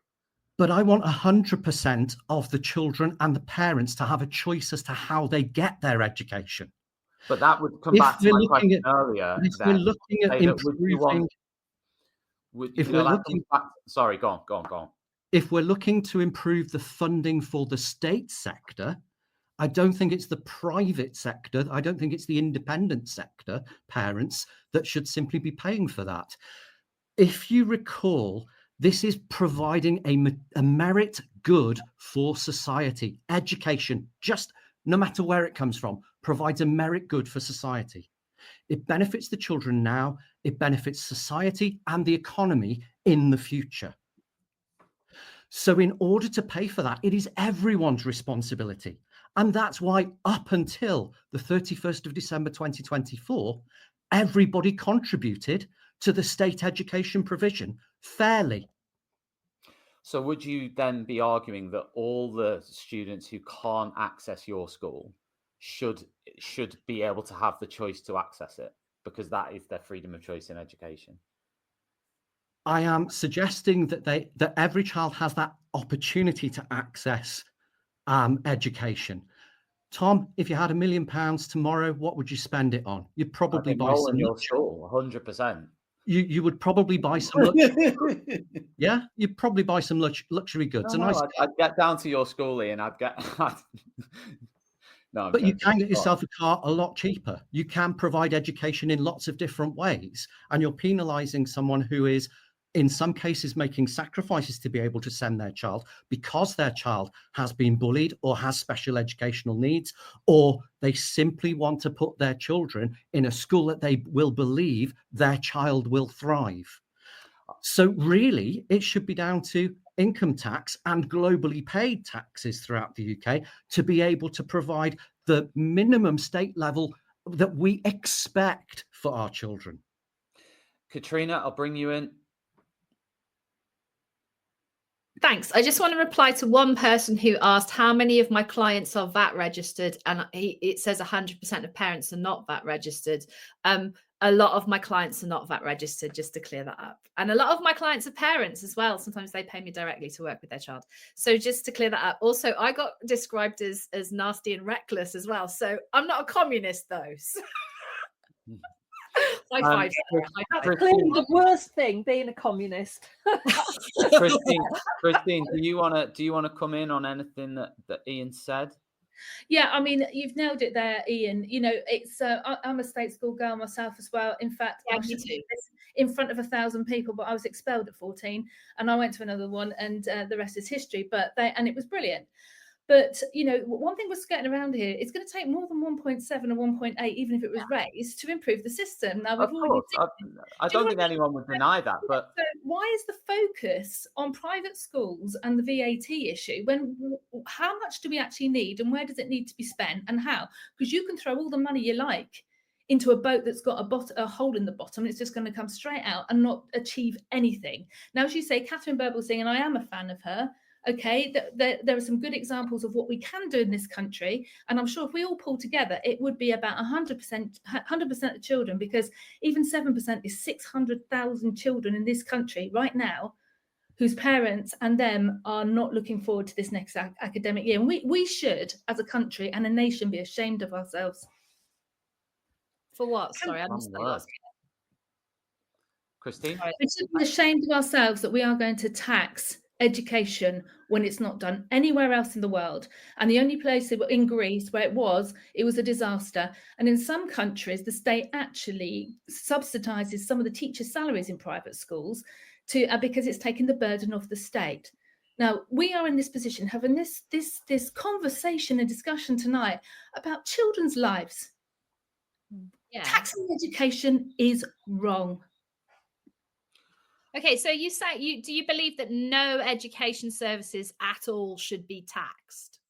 But I want 100% of the children and the parents to have a choice as to how they get their education. But that would come back to my question earlier. If we're looking at improving... Sorry, go on. If we're looking to improve the funding for the state sector, I don't think it's the private sector, I don't think it's the independent sector, parents, that should simply be paying for that. If you recall, this is providing a merit good for society. Education, just no matter where it comes from, provides a merit good for society. It benefits the children now, it benefits society and the economy in the future. So in order to pay for that, it is everyone's responsibility. And that's why up until the 31st of December 2024, everybody contributed to the state education provision fairly. So would you then be arguing that all the students who can't access your school should be able to have the choice to access it, because that is their freedom of choice in education? I am suggesting that every child has that opportunity to access education. Tom, if you had £1 million tomorrow, what would you spend it on? You'd probably buy some your school, 100%. You would probably buy some luxury. Yeah, you'd probably buy some luxury goods. I'd get down to your school, Ian. I'd get. But you can get yourself a car a lot cheaper. You can provide education in lots of different ways, and you're penalising someone who is, in some cases, making sacrifices to be able to send their child because their child has been bullied or has special educational needs, or they simply want to put their children in a school that they will believe their child will thrive. So really, it should be down to income tax and globally paid taxes throughout the UK to be able to provide the minimum state level that we expect for our children. Katrina, I'll bring you in. Thanks. I just want to reply to one person who asked how many of my clients are VAT registered, and it says 100% of parents are not VAT registered. A lot of my clients are not VAT registered, just to clear that up. And a lot of my clients are parents as well. Sometimes they pay me directly to work with their child. So just to clear that up. Also, I got described as nasty and reckless as well. So I'm not a communist though. So. High five. That's clearly the worst thing, being a communist. Christine, do you want to come in on anything that Ian said? Yeah, I mean, you've nailed it there, Ian. You know, it's I'm a state school girl myself as well. In fact, yeah, me too. In front of 1,000 people, but I was expelled at 14, and I went to another one, and the rest is history. And it was brilliant. But, you know, one thing we're skirting around here, it's going to take more than 1.7 or 1.8, even if it was raised, to improve the system. Now, we've Of already course, seen I Do you don't know think what I mean? anyone would deny that, but So why is the focus on private schools and the VAT issue when how much do we actually need and where does it need to be spent and how? Because you can throw all the money you like into a boat that's got a hole in the bottom, it's just going to come straight out and not achieve anything. Now, as you say, Catherine Birbalsingh, and I am a fan of her, okay, there are some good examples of what we can do in this country. And I'm sure if we all pull together, it would be about 100% of children, because even 7% is 600,000 children in this country right now whose parents and them are not looking forward to this next academic year. And we should, as a country and a nation, be ashamed of ourselves. For what? Sorry, I missed that last. Christine? We should be ashamed of ourselves that we are going to tax education when it's not done anywhere else in the world. And the only place in Greece where it was a disaster. And in some countries, the state actually subsidizes some of the teachers' salaries in private schools because it's taken the burden off the state. Now, we are in this position, having this conversation and discussion tonight about children's lives. Yeah. Taxing education is wrong. Okay, so you say do you believe that no education services at all should be taxed?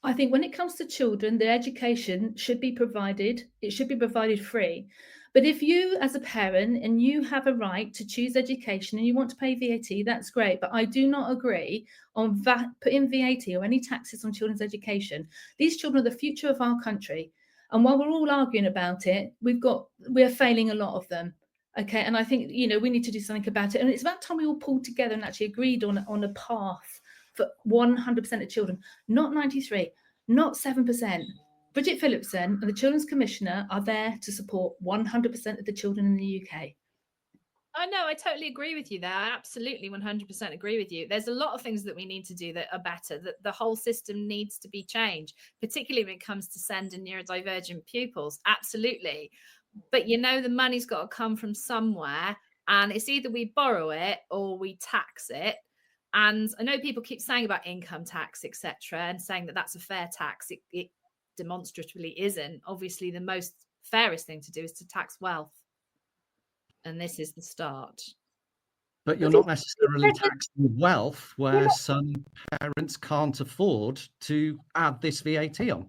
I think when it comes to children, the education should be provided. It should be provided free. But if you, as a parent, and you have a right to choose education and you want to pay VAT, that's great. But I do not agree on putting VAT or any taxes on children's education. These children are the future of our country. And while we're all arguing about it, we're failing a lot of them. Okay, and I think, you know, we need to do something about it. And it's about time we all pulled together and actually agreed on a path for 100% of children, not 93, not 7%. Bridget Phillipson and the Children's Commissioner are there to support 100% of the children in the UK. Oh, no, I totally agree with you there. I absolutely 100% agree with you. There's a lot of things that we need to do that are better, that the whole system needs to be changed, particularly when it comes to sending neurodivergent pupils. Absolutely. But, you know, the money's got to come from somewhere, and it's either we borrow it or we tax it. And I know people keep saying about income tax, etc., and saying that that's a fair tax. It demonstratively isn't. Obviously, the most fairest thing to do is to tax wealth. And this is the start. But you're not necessarily taxing wealth where some parents can't afford to add this VAT on.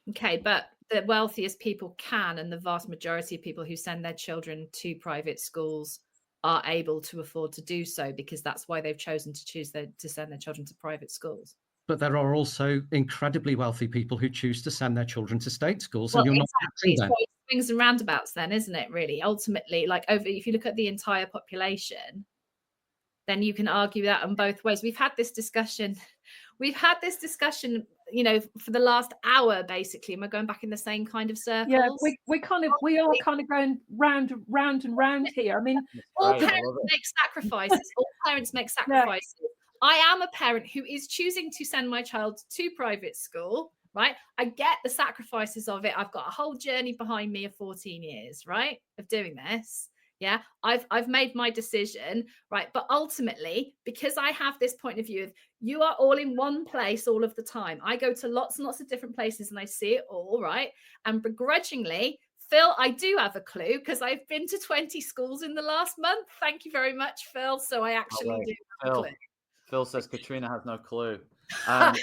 Okay, but the wealthiest people can, and the vast majority of people who send their children to private schools are able to afford to do so, because that's why they've chosen to send their children to private schools. But there are also incredibly wealthy people who choose to send their children to state schools, well, and you're exactly. not taxing them. So it's swings and roundabouts then, isn't it, really? Ultimately, like if you look at the entire population, then you can argue that in both ways. We've had this discussion, you know, for the last hour, basically, and we're going back in the same kind of circles. Yeah, we are kind of going round and round here. I mean, all parents make sacrifices. All parents make sacrifices. Yeah. I am a parent who is choosing to send my child to private school, right? I get the sacrifices of it. I've got a whole journey behind me of 14 years, right, of doing this. Yeah, I've made my decision, right? But ultimately, because I have this point of view of you are all in one place all of the time. I go to lots and lots of different places and I see it all, right? And begrudgingly, Phil, I do have a clue because I've been to 20 schools in the last month. Thank you very much, Phil. So I actually do have a clue. Phil says Katrina has no clue. James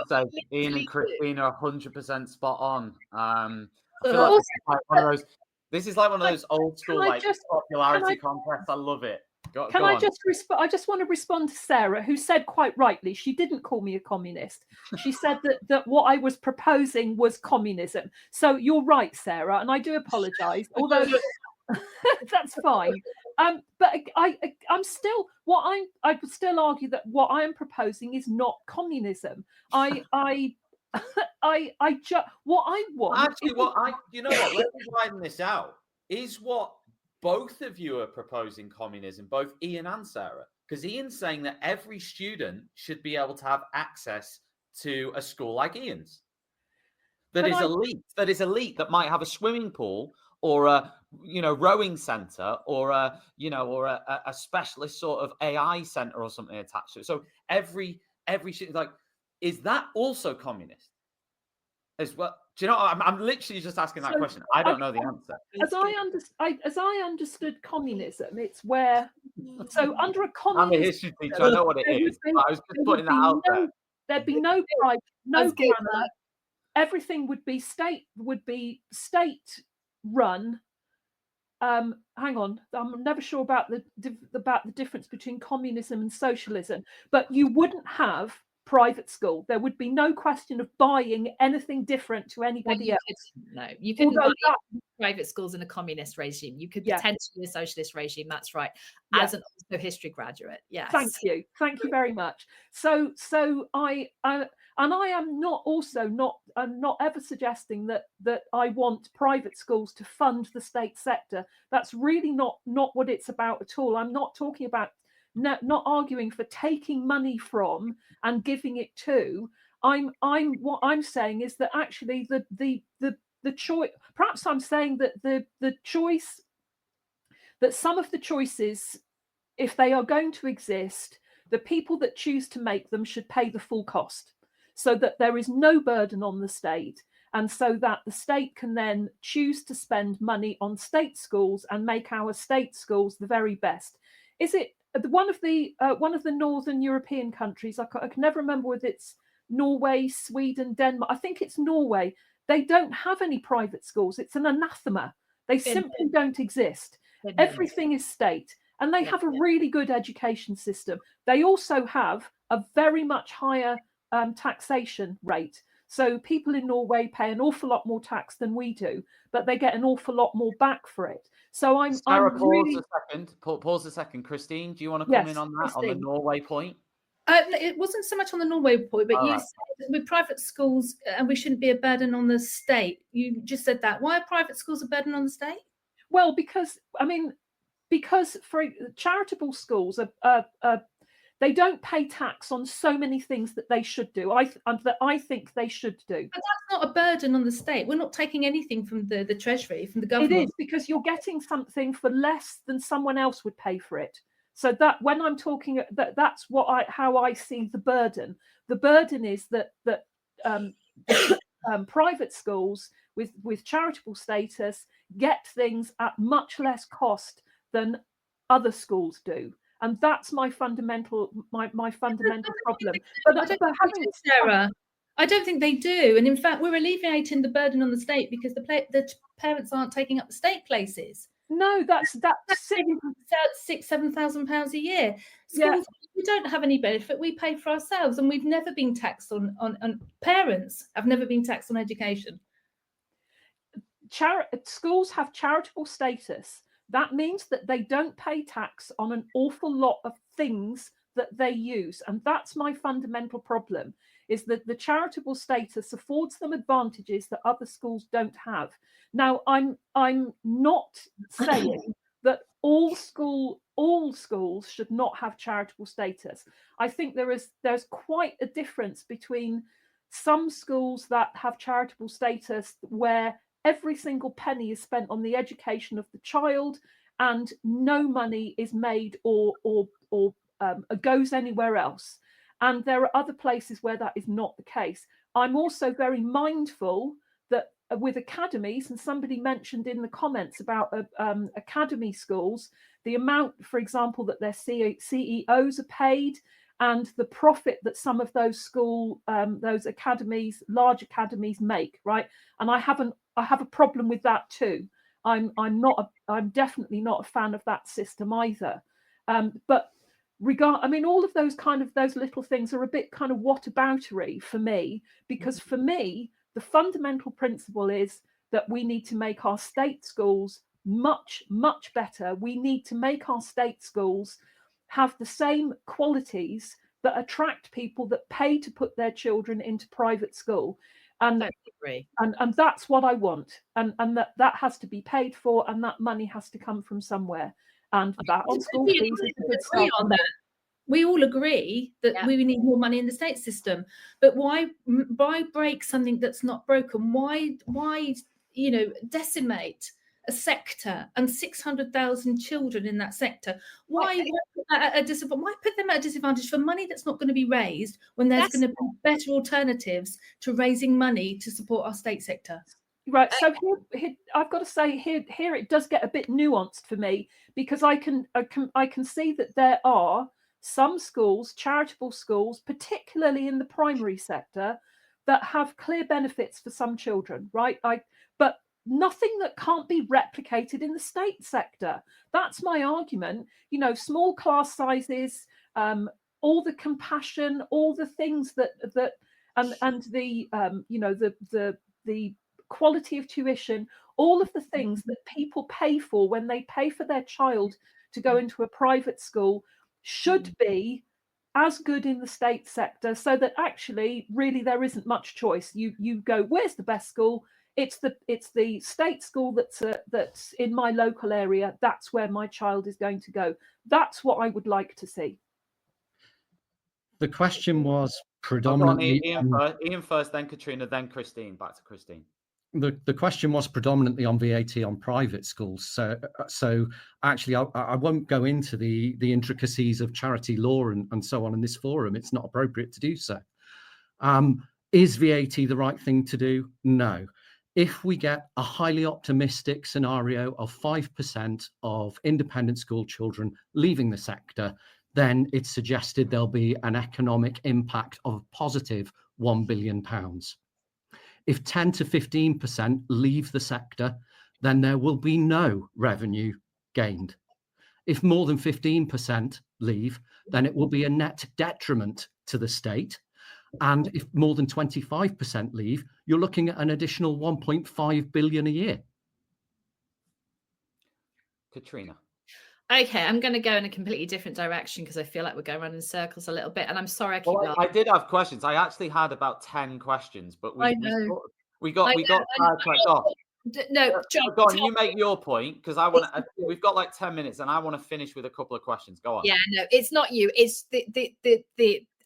says Ian and Christina are 100% spot on. I feel like this is like one of those old school popularity contests. I love it. I just want to respond to Sarah, who said quite rightly, she didn't call me a communist. She said that what I was proposing was communism. So you're right, Sarah, and I do apologise, although that's fine. But I would still argue that what I am proposing is not communism. What I want. Actually, you know what? Let me widen this out. Is what both of you are proposing communism, both Ian and Sarah? Because Ian's saying that every student should be able to have access to a school like Ian's. That is elite, that might have a swimming pool or a rowing center or a specialist sort of AI center or something attached to it. So every student, like, is that also communist as well? Do you know? I'm literally just asking that question. I don't know the answer. As I understood communism, it's where, so under a I'm a communist history teacher. I know what it is. But I was just putting that out there. there'd be no private, no That's good, grammar. Everything would be state run. Hang on, I'm never sure about the difference between communism and socialism, but you wouldn't have private school. There would be no question of buying anything different to anybody else. You couldn't Although buy private schools in a communist regime. You could potentially a socialist regime. That's right. As an also history graduate, yes. Thank you very much. So I am not ever suggesting that I want private schools to fund the state sector. That's really not what it's about at all. I'm not talking about not arguing for taking money from and giving it to. What I'm saying is that actually the choice, perhaps I'm saying that the choice, that some of the choices, if they are going to exist, the people that choose to make them should pay the full cost, so that there is no burden on the state, and so that the state can then choose to spend money on state schools and make our state schools the very best. Is it one of the Northern European countries? I can never remember whether it's Norway, Sweden, Denmark. I think it's Norway. They don't have any private schools. It's an anathema. They simply don't exist. Everything is state. And they have a really good education system. They also have a very much higher taxation rate. So people in Norway pay an awful lot more tax than we do, but they get an awful lot more back for it. So Sarah, pause a second. Christine, do you want to come in on that, Christine, on the Norway point? It wasn't so much on the Norway point, but you said with private schools, and we shouldn't be a burden on the state. You just said that. Why are private schools a burden on the state? Well, because for charitable schools they don't pay tax on so many things that they should do. That I think they should do. But that's not a burden on the state. We're not taking anything from the treasury, from the government. It is, because you're getting something for less than someone else would pay for it. So that when I'm talking, that's how I see the burden. The burden is that private schools with charitable status get things at much less cost than other schools do, and that's my fundamental problem. Sarah, I don't think they do, and in fact, we're alleviating the burden on the state because the parents aren't taking up the state places. No, that's £6,000-7,000 a year. Schools, we don't have any benefit. We pay for ourselves, and we've never been taxed on parents have never been taxed on education. Schools have charitable status. That means that they don't pay tax on an awful lot of things that they use, and that's my fundamental problem. Is that the charitable status affords them advantages that other schools don't have. Now, I'm not saying that all schools should not have charitable status. I think there's quite a difference between some schools that have charitable status where every single penny is spent on the education of the child and no money is made or goes anywhere else. And there are other places where that is not the case. I'm also very mindful that with academies, and somebody mentioned in the comments about academy schools, the amount, for example, that their CEOs are paid and the profit that some of those those academies, large academies, make, right? And I have a problem with that too. I'm definitely not a fan of that system either. But all of those little things are a bit kind of whataboutery for me, because for me, the fundamental principle is that we need to make our state schools much, much better. We need to make our state schools have the same qualities that attract people that pay to put their children into private school. And that's what I want. And that has to be paid for, and that money has to come from somewhere. And that on school fees is a good start on that. We all agree that we need more money in the state system, but why break something that's not broken? Why decimate a sector and 600,000 children in that sector. Why put that at a disadvantage? Why put them at a disadvantage for money that's not going to be raised when there's going to be better alternatives to raising money to support our state sector? Right. So here I've got to say here it does get a bit nuanced for me, because I can see that there are some schools, charitable schools, particularly in the primary sector, that have clear benefits for some children, right? But nothing that can't be replicated in the state sector. That's my argument. You know, small class sizes, all the compassion, all the things that and the you know, the quality of tuition, all of the things that people pay for when they pay for their child to go into a private school should be as good in the state sector, so that actually really there isn't much choice. You go, where's the best school? It's the state school that's in my local area. That's where my child is going to go. That's what I would like to see. The question was predominantly Ian first, then Katrina, then Christine. Back to Christine. The question was predominantly on VAT on private schools. So actually, I won't go into the intricacies of charity law and so on in this forum. It's not appropriate to do so. Is VAT the right thing to do? No. If we get a highly optimistic scenario of 5% of independent school children leaving the sector, then it's suggested there'll be an economic impact of positive £1 billion. If 10 to 15% leave the sector, then there will be no revenue gained. If more than 15% leave, then it will be a net detriment to the state. And if more than 25% leave, you're looking at an additional 1.5 billion a year. Katrina. Okay, I'm going to go in a completely different direction because I feel like we're going around in circles a little bit. And I'm sorry, I did have questions. I actually had about 10 questions, but we got cracked off. No, John, go on. You make your point, because I want to. We've got like 10 minutes, and I want to finish with a couple of questions. Go on. Yeah, no, it's not you. It's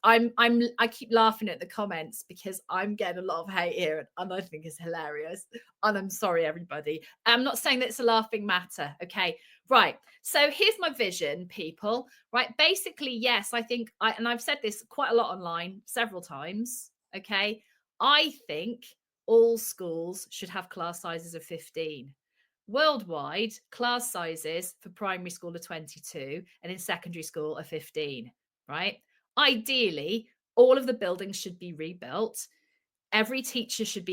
I keep laughing at the comments because I'm getting a lot of hate here, and I think it's hilarious. And I'm sorry, everybody. I'm not saying that it's a laughing matter. Okay, right. So here's my vision, people. Right. Basically, yes, I think and I've said this quite a lot online several times. Okay, I think all schools should have class sizes of 15. Worldwide, class sizes for primary school are 22, and in secondary school are 15. Right. Ideally, all of the buildings should be rebuilt. Every teacher should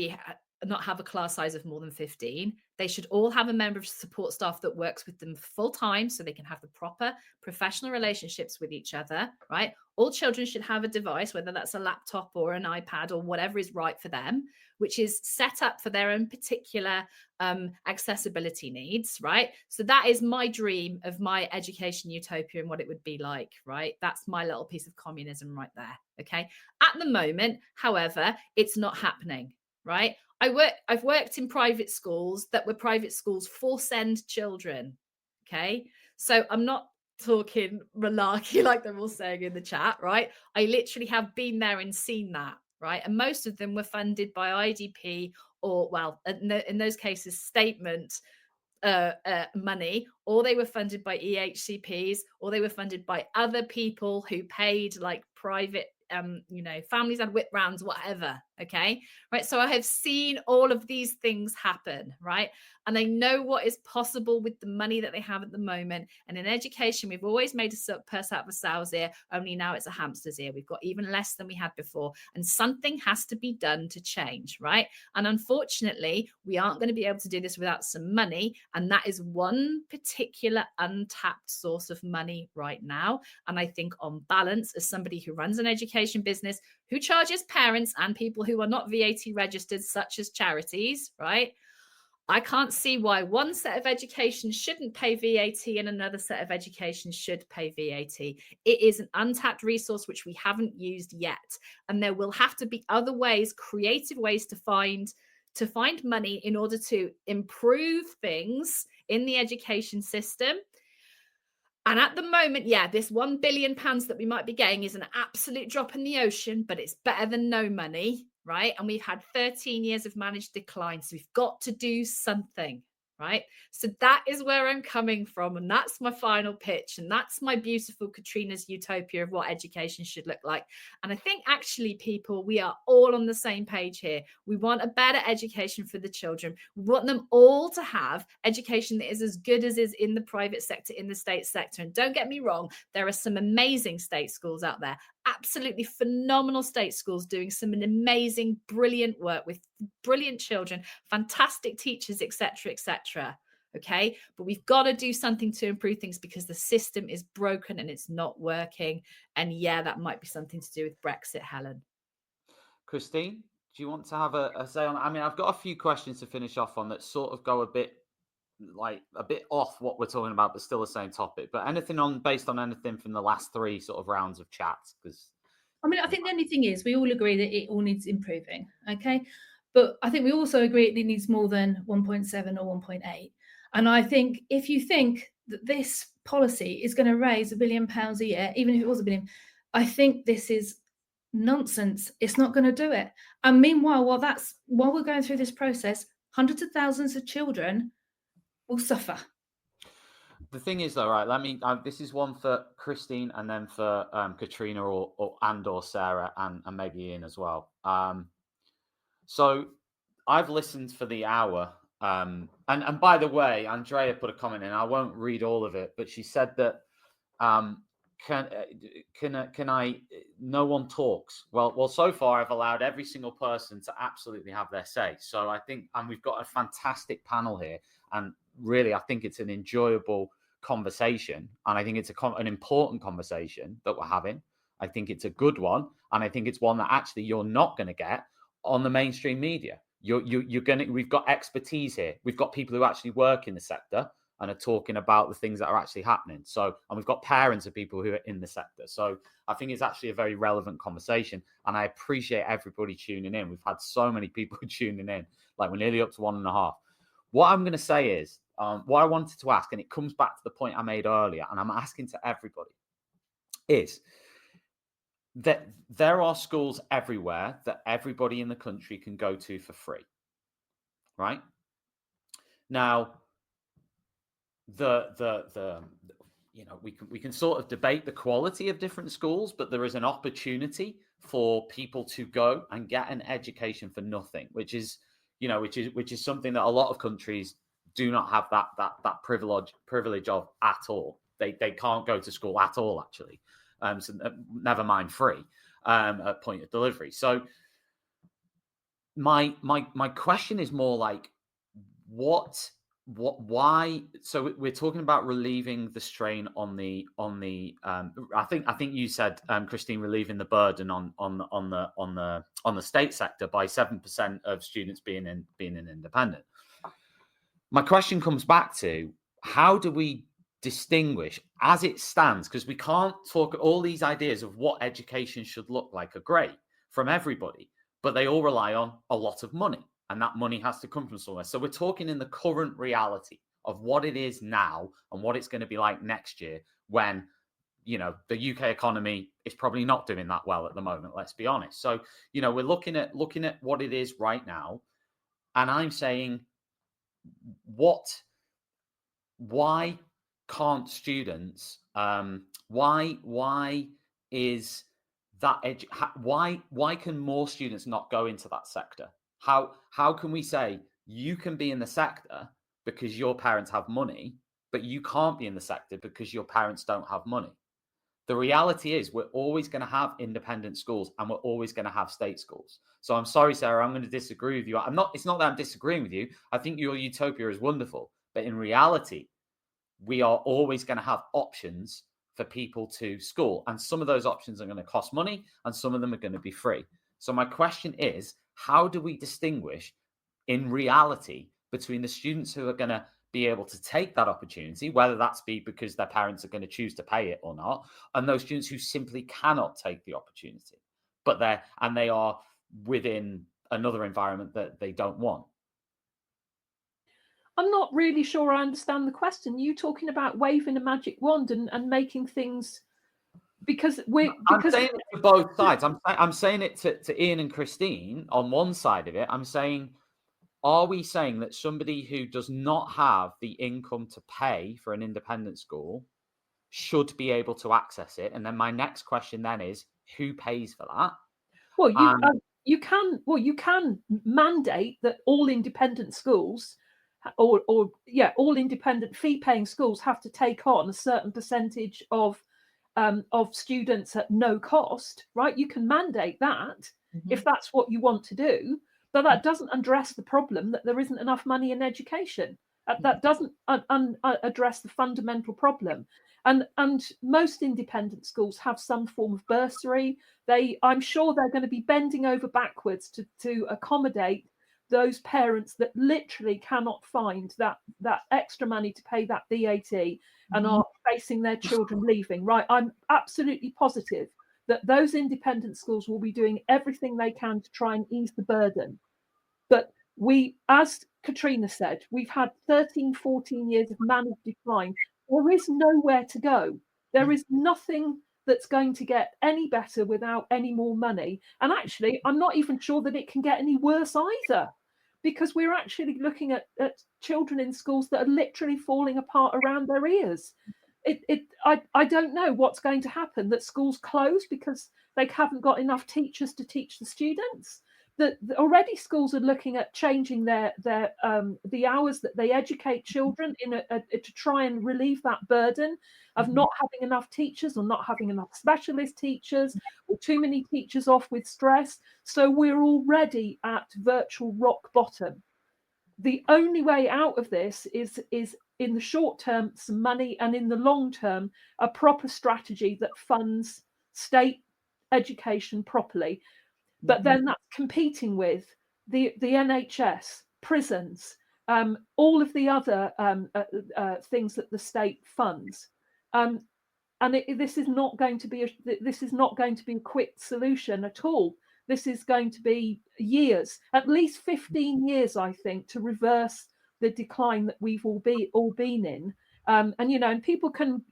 not have a class size of more than 15. They should all have a member of support staff that works with them full time so they can have the proper professional relationships with each other, right? All children should have a device, whether that's a laptop or an iPad or whatever is right for them, which is set up for their own particular accessibility needs, right? So that is my dream of my education utopia and what it would be like, right? That's my little piece of communism right there, okay? At the moment, however, it's not happening, right? I've worked in private schools that were private schools for send children, okay? So I'm not talking malarkey like they're all saying in the chat, right? I literally have been there and seen that, right? And most of them were funded by IDP or, well, in those cases, statement money, or they were funded by EHCPs, or they were funded by other people who paid like private families had whip rounds, whatever. Okay. Right. So I have seen all of these things happen. Right. And I know what is possible with the money that they have at the moment. And in education, we've always made a purse out of a sow's ear, only now it's a hamster's ear. We've got even less than we had before. And something has to be done to change. Right. And unfortunately, we aren't going to be able to do this without some money. And that is one particular untapped source of money right now. And I think on balance, as somebody who runs an education business, who charges parents and people who are not VAT registered, such as charities, right? I can't see why one set of education shouldn't pay VAT and another set of education should pay VAT. It is an untapped resource which we haven't used yet. And there will have to be other ways, creative ways to find money in order to improve things in the education system. And at the moment, this £1 billion that we might be getting is an absolute drop in the ocean, but it's better than no money, right? And we've had 13 years of managed decline. So we've got to do something, right? So that is where I'm coming from. And that's my final pitch. And that's my beautiful Katrina's utopia of what education should look like. And I think actually, people, we are all on the same page here. We want a better education for the children. We want them all to have education that is as good as is in the private sector, in the state sector. And don't get me wrong, there are some amazing state schools out there, absolutely phenomenal state schools doing some amazing, brilliant work with brilliant children, fantastic teachers, etc., etc. Okay, but we've got to do something to improve things because the system is broken and it's not working. And yeah, that might be something to do with Brexit, Helen. Christine, do you want to have a say on? I mean, I've got a few questions to finish off on that sort of go a bit off what we're talking about, but still the same topic. But anything on based on anything from the last 3 sort of rounds of chats? Because I mean, I think the only thing is we all agree that it all needs improving. Okay. But I think we also agree it needs more than 1.7 or 1.8. And I think if you think that this policy is going to raise £1 billion a year, even if it was £1 billion, I think this is nonsense. It's not going to do it. And meanwhile, while we're going through this process, hundreds of thousands of children will suffer. the thing is, though, right? This is one for Christine, and then for Katrina or Sarah, and maybe Ian as well. So I've listened for the hour. And by the way, Andrea put a comment in. I won't read all of it, but she said that can I? No one talks. Well, so far I've allowed every single person to absolutely have their say. So I think, and we've got a fantastic panel here, and really, I think it's an enjoyable conversation, and I think it's an important conversation that we're having. I think it's a good one, and I think it's one that actually you're not going to get on the mainstream media. We've got expertise here. We've got people who actually work in the sector and are talking about the things that are actually happening. So, and we've got parents of people who are in the sector. So I think it's actually a very relevant conversation, and I appreciate everybody tuning in. We've had so many people tuning in, like we're nearly up to 1.5. What I'm going to say is, what I wanted to ask, and it comes back to the point I made earlier, and I'm asking to everybody, is that there are schools everywhere that everybody in the country can go to for free, right? Now, we can sort of debate the quality of different schools, but there is an opportunity for people to go and get an education for nothing, which is something that a lot of countries do not have that privilege of at all. They can't go to school at all, actually. So never mind free at point of delivery. So my question is more like, why? So we're talking about relieving the strain on the I think you said, Christine, relieving the burden on the state sector by 7% of students being an independent. My question comes back to, how do we distinguish as it stands? Because we can't talk, all these ideas of what education should look like are great from everybody, but they all rely on a lot of money, and that money has to come from somewhere. So we're talking in the current reality of what it is now and what it's going to be like next year, when the UK economy is probably not doing that well at the moment, let's be honest. So we're looking at what it is right now, and I'm saying, why can't students, why is that why can more students not go into that sector? How can we say you can be in the sector because your parents have money, but you can't be in the sector because your parents don't have money? The reality is, we're always going to have independent schools, and we're always going to have state schools. So I'm sorry, Sarah, I'm going to disagree with you. It's not that I'm disagreeing with you. I think your utopia is wonderful. But in reality, we are always going to have options for people to school. And some of those options are going to cost money, and some of them are going to be free. So my question is, how do we distinguish in reality between the students who are going to be able to take that opportunity, whether that's be because their parents are going to choose to pay it or not, and those students who simply cannot take the opportunity, but they are within another environment that they don't want? I'm not really sure I understand the question. You talking about waving a magic wand and making things, because I'm saying it to both sides. I'm saying it to Ian and Christine on one side of it. I'm saying, are we saying that somebody who does not have the income to pay for an independent school should be able to access it? And then my next question then is, who pays for that? Well, you can mandate that all independent schools, or all independent fee-paying schools have to take on a certain percentage of students at no cost, right? You can mandate that if that's what you want to do, but that doesn't address the problem that there isn't enough money in education. That doesn't address the fundamental problem. And most independent schools have some form of bursary. I'm sure they're going to be bending over backwards to accommodate those parents that literally cannot find that extra money to pay that VAT and are facing their children leaving. Right, I'm absolutely positive that those independent schools will be doing everything they can to try and ease the burden. But we, as Katrina said, we've had 13, 14 years of managed decline. There is nowhere to go. There is nothing that's going to get any better without any more money. And actually, I'm not even sure that it can get any worse either, because we're actually looking at children in schools that are literally falling apart around their ears. I don't know what's going to happen, that schools close because they haven't got enough teachers to teach the students. That already schools are looking at changing the hours that they educate children to try and relieve that burden of not having enough teachers, or not having enough specialist teachers, or too many teachers off with stress. So we're already at virtual rock bottom. The only way out of this is in the short term some money, and in the long term a proper strategy that funds state education properly. But then that's competing with the NHS, prisons, all of the other things that the state funds, and this is not going to be a quick solution at all. This is going to be years, at least 15 years, I think, to reverse the decline that we've all been in. And people can,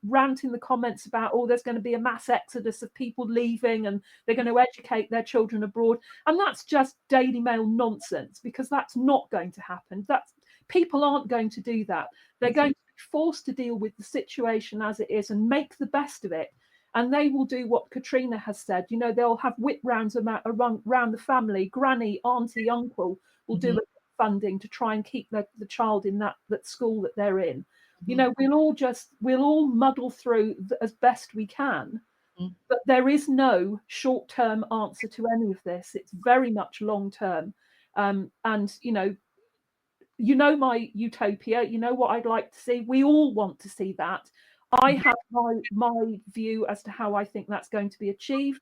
rant in the comments about, there's going to be a mass exodus of people leaving and they're going to educate their children abroad. And that's just Daily Mail nonsense, because that's not going to happen. People aren't going to do that. They're going to be forced to deal with the situation as it is and make the best of it. And they will do what Katrina has said. They'll have whip rounds around the family. Granny, auntie, uncle will do funding to try and keep the child in that school that they're in. We'll all muddle through as best we can, but there is no short-term answer to any of this. It's very much long-term. And my utopia, what I'd like to see. We all want to see that. I have my view as to how I think that's going to be achieved.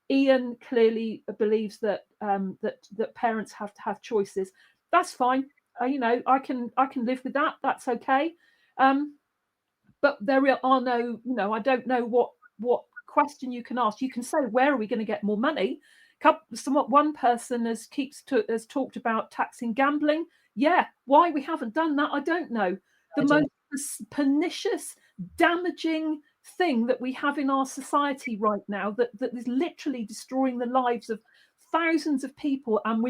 Ian clearly believes that that parents have to have choices. That's fine. I can live with that. That's okay. But there are no, I don't know what question you can ask. You can say, where are we going to get more money? One person has talked about taxing gambling. Yeah, why we haven't done that, I don't know. The most pernicious, damaging thing that we have in our society right now that is literally destroying the lives of thousands of people, and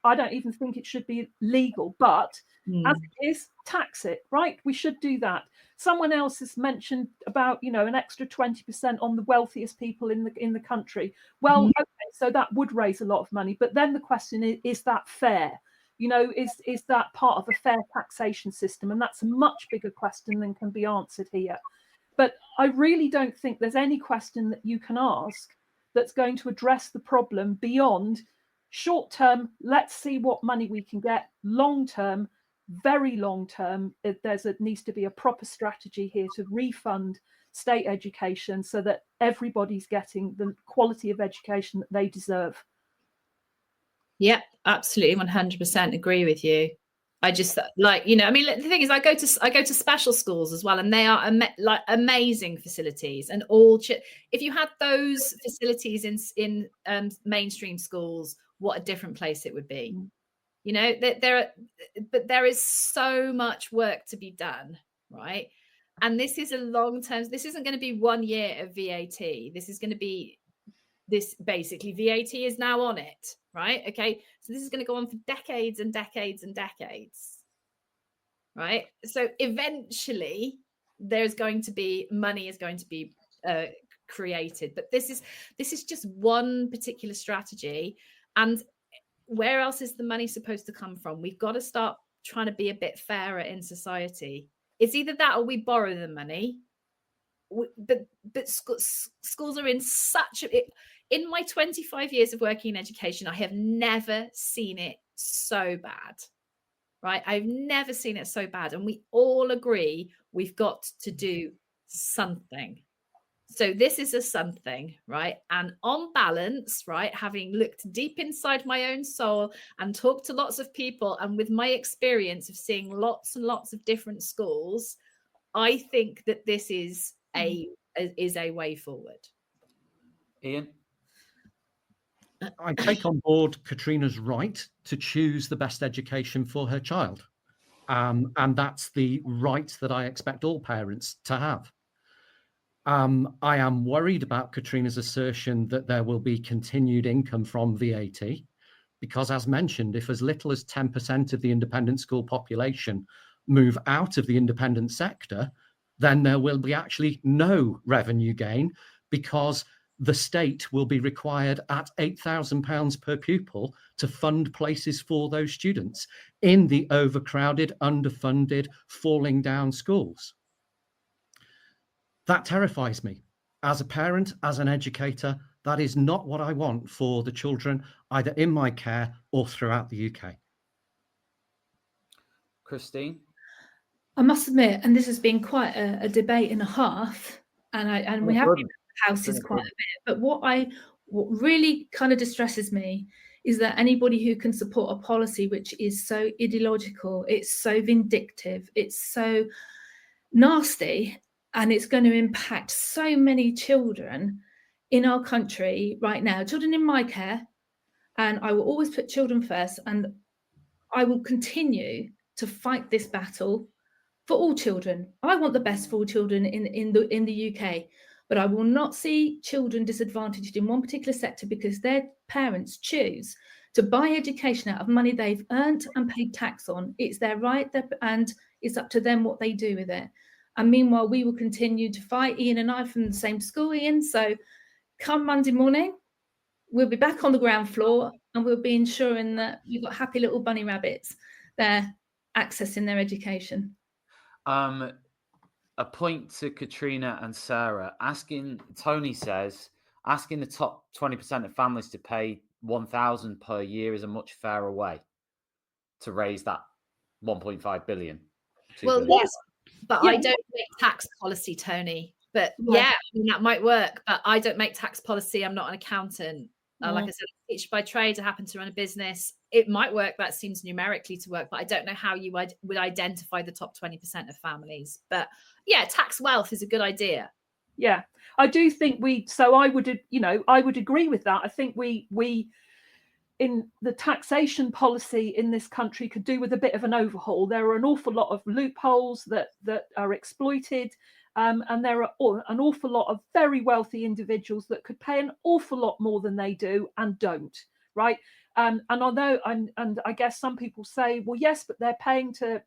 I don't even think it should be legal, but as it is, tax it, right? We should do that. Someone else has mentioned about an extra 20% on the wealthiest people in the country. Well, okay, so that would raise a lot of money, but then the question is that fair? Is that part of a fair taxation system? And that's a much bigger question than can be answered here. But I really don't think there's any question that you can ask that's going to address the problem beyond short term. Let's see what money we can get. Long term, very long term, needs to be a proper strategy here to refund state education so that everybody's getting the quality of education that they deserve. Yeah, absolutely, 100% agree with you. I just the thing is, I go to special schools as well, and they are amazing facilities. And if you had those facilities in mainstream schools, what a different place it would be. But there is so much work to be done, right? And this is a long term. This isn't going to be 1 year of VAT. This is going to be this basically VAT is now on it, right? Okay, so this is going to go on for decades and decades and decades, right? So eventually there's going to be money is going to be created, but this is just one particular strategy. And where else is the money supposed to come from? We've got to start trying to be a bit fairer in society. It's either that or we borrow the money. But schools are in such in my 25 years of working in education, I have never seen it so bad, right? I've never seen it so bad. And we all agree we've got to do something. So this is a something, right? And on balance, right, having looked deep inside my own soul and talked to lots of people, and with my experience of seeing lots and lots of different schools, I think that this is a way forward. Ian? I take on board Katrina's right to choose the best education for her child. And that's the right that I expect all parents to have. I am worried about Katrina's assertion that there will be continued income from VAT, because as mentioned, if as little as 10% of the independent school population move out of the independent sector, then there will be actually no revenue gain, because the state will be required at £8,000 per pupil to fund places for those students in the overcrowded, underfunded, falling down schools. That terrifies me. As a parent, as an educator, that is not what I want for the children, either in my care or throughout the UK. Christine? I must admit, and this has been quite a debate and a half, and we have been in the houses quite a bit, but what really kind of distresses me is that anybody who can support a policy which is so ideological, it's so vindictive, it's so nasty, and it's going to impact so many children in our country right now, children in my care, and I will always put children first, and I will continue to fight this battle for all children. I want the best for all children in the UK, but I will not see children disadvantaged in one particular sector because their parents choose to buy education out of money they've earned and paid tax on. It's their right, and it's up to them what they do with it. And meanwhile, we will continue to fight. Ian and I from the same school, Ian. So come Monday morning, we'll be back on the ground floor, and we'll be ensuring that we've got happy little bunny rabbits there accessing their education. A point to Katrina and Sarah. Tony says, asking the top 20% of families to pay £1,000 per year is a much fairer way to raise that 1.5 billion. Well, yes, but yeah. I don't make tax policy, Tony. But yeah, I mean, that might work. But I don't make tax policy. I'm not an accountant. Like I said, I'm a teacher by trade. I happen to run a business. It might work. That seems numerically to work, but I don't know how you would identify the top 20% of families. But yeah, tax wealth is a good idea. Yeah, I do think I would agree with that. I think we in the taxation policy in this country could do with a bit of an overhaul. There are an awful lot of loopholes that are exploited. And there are an awful lot of very wealthy individuals that could pay an awful lot more than they do and don't, right? And although, and I guess some people say, well, yes, but they're paying to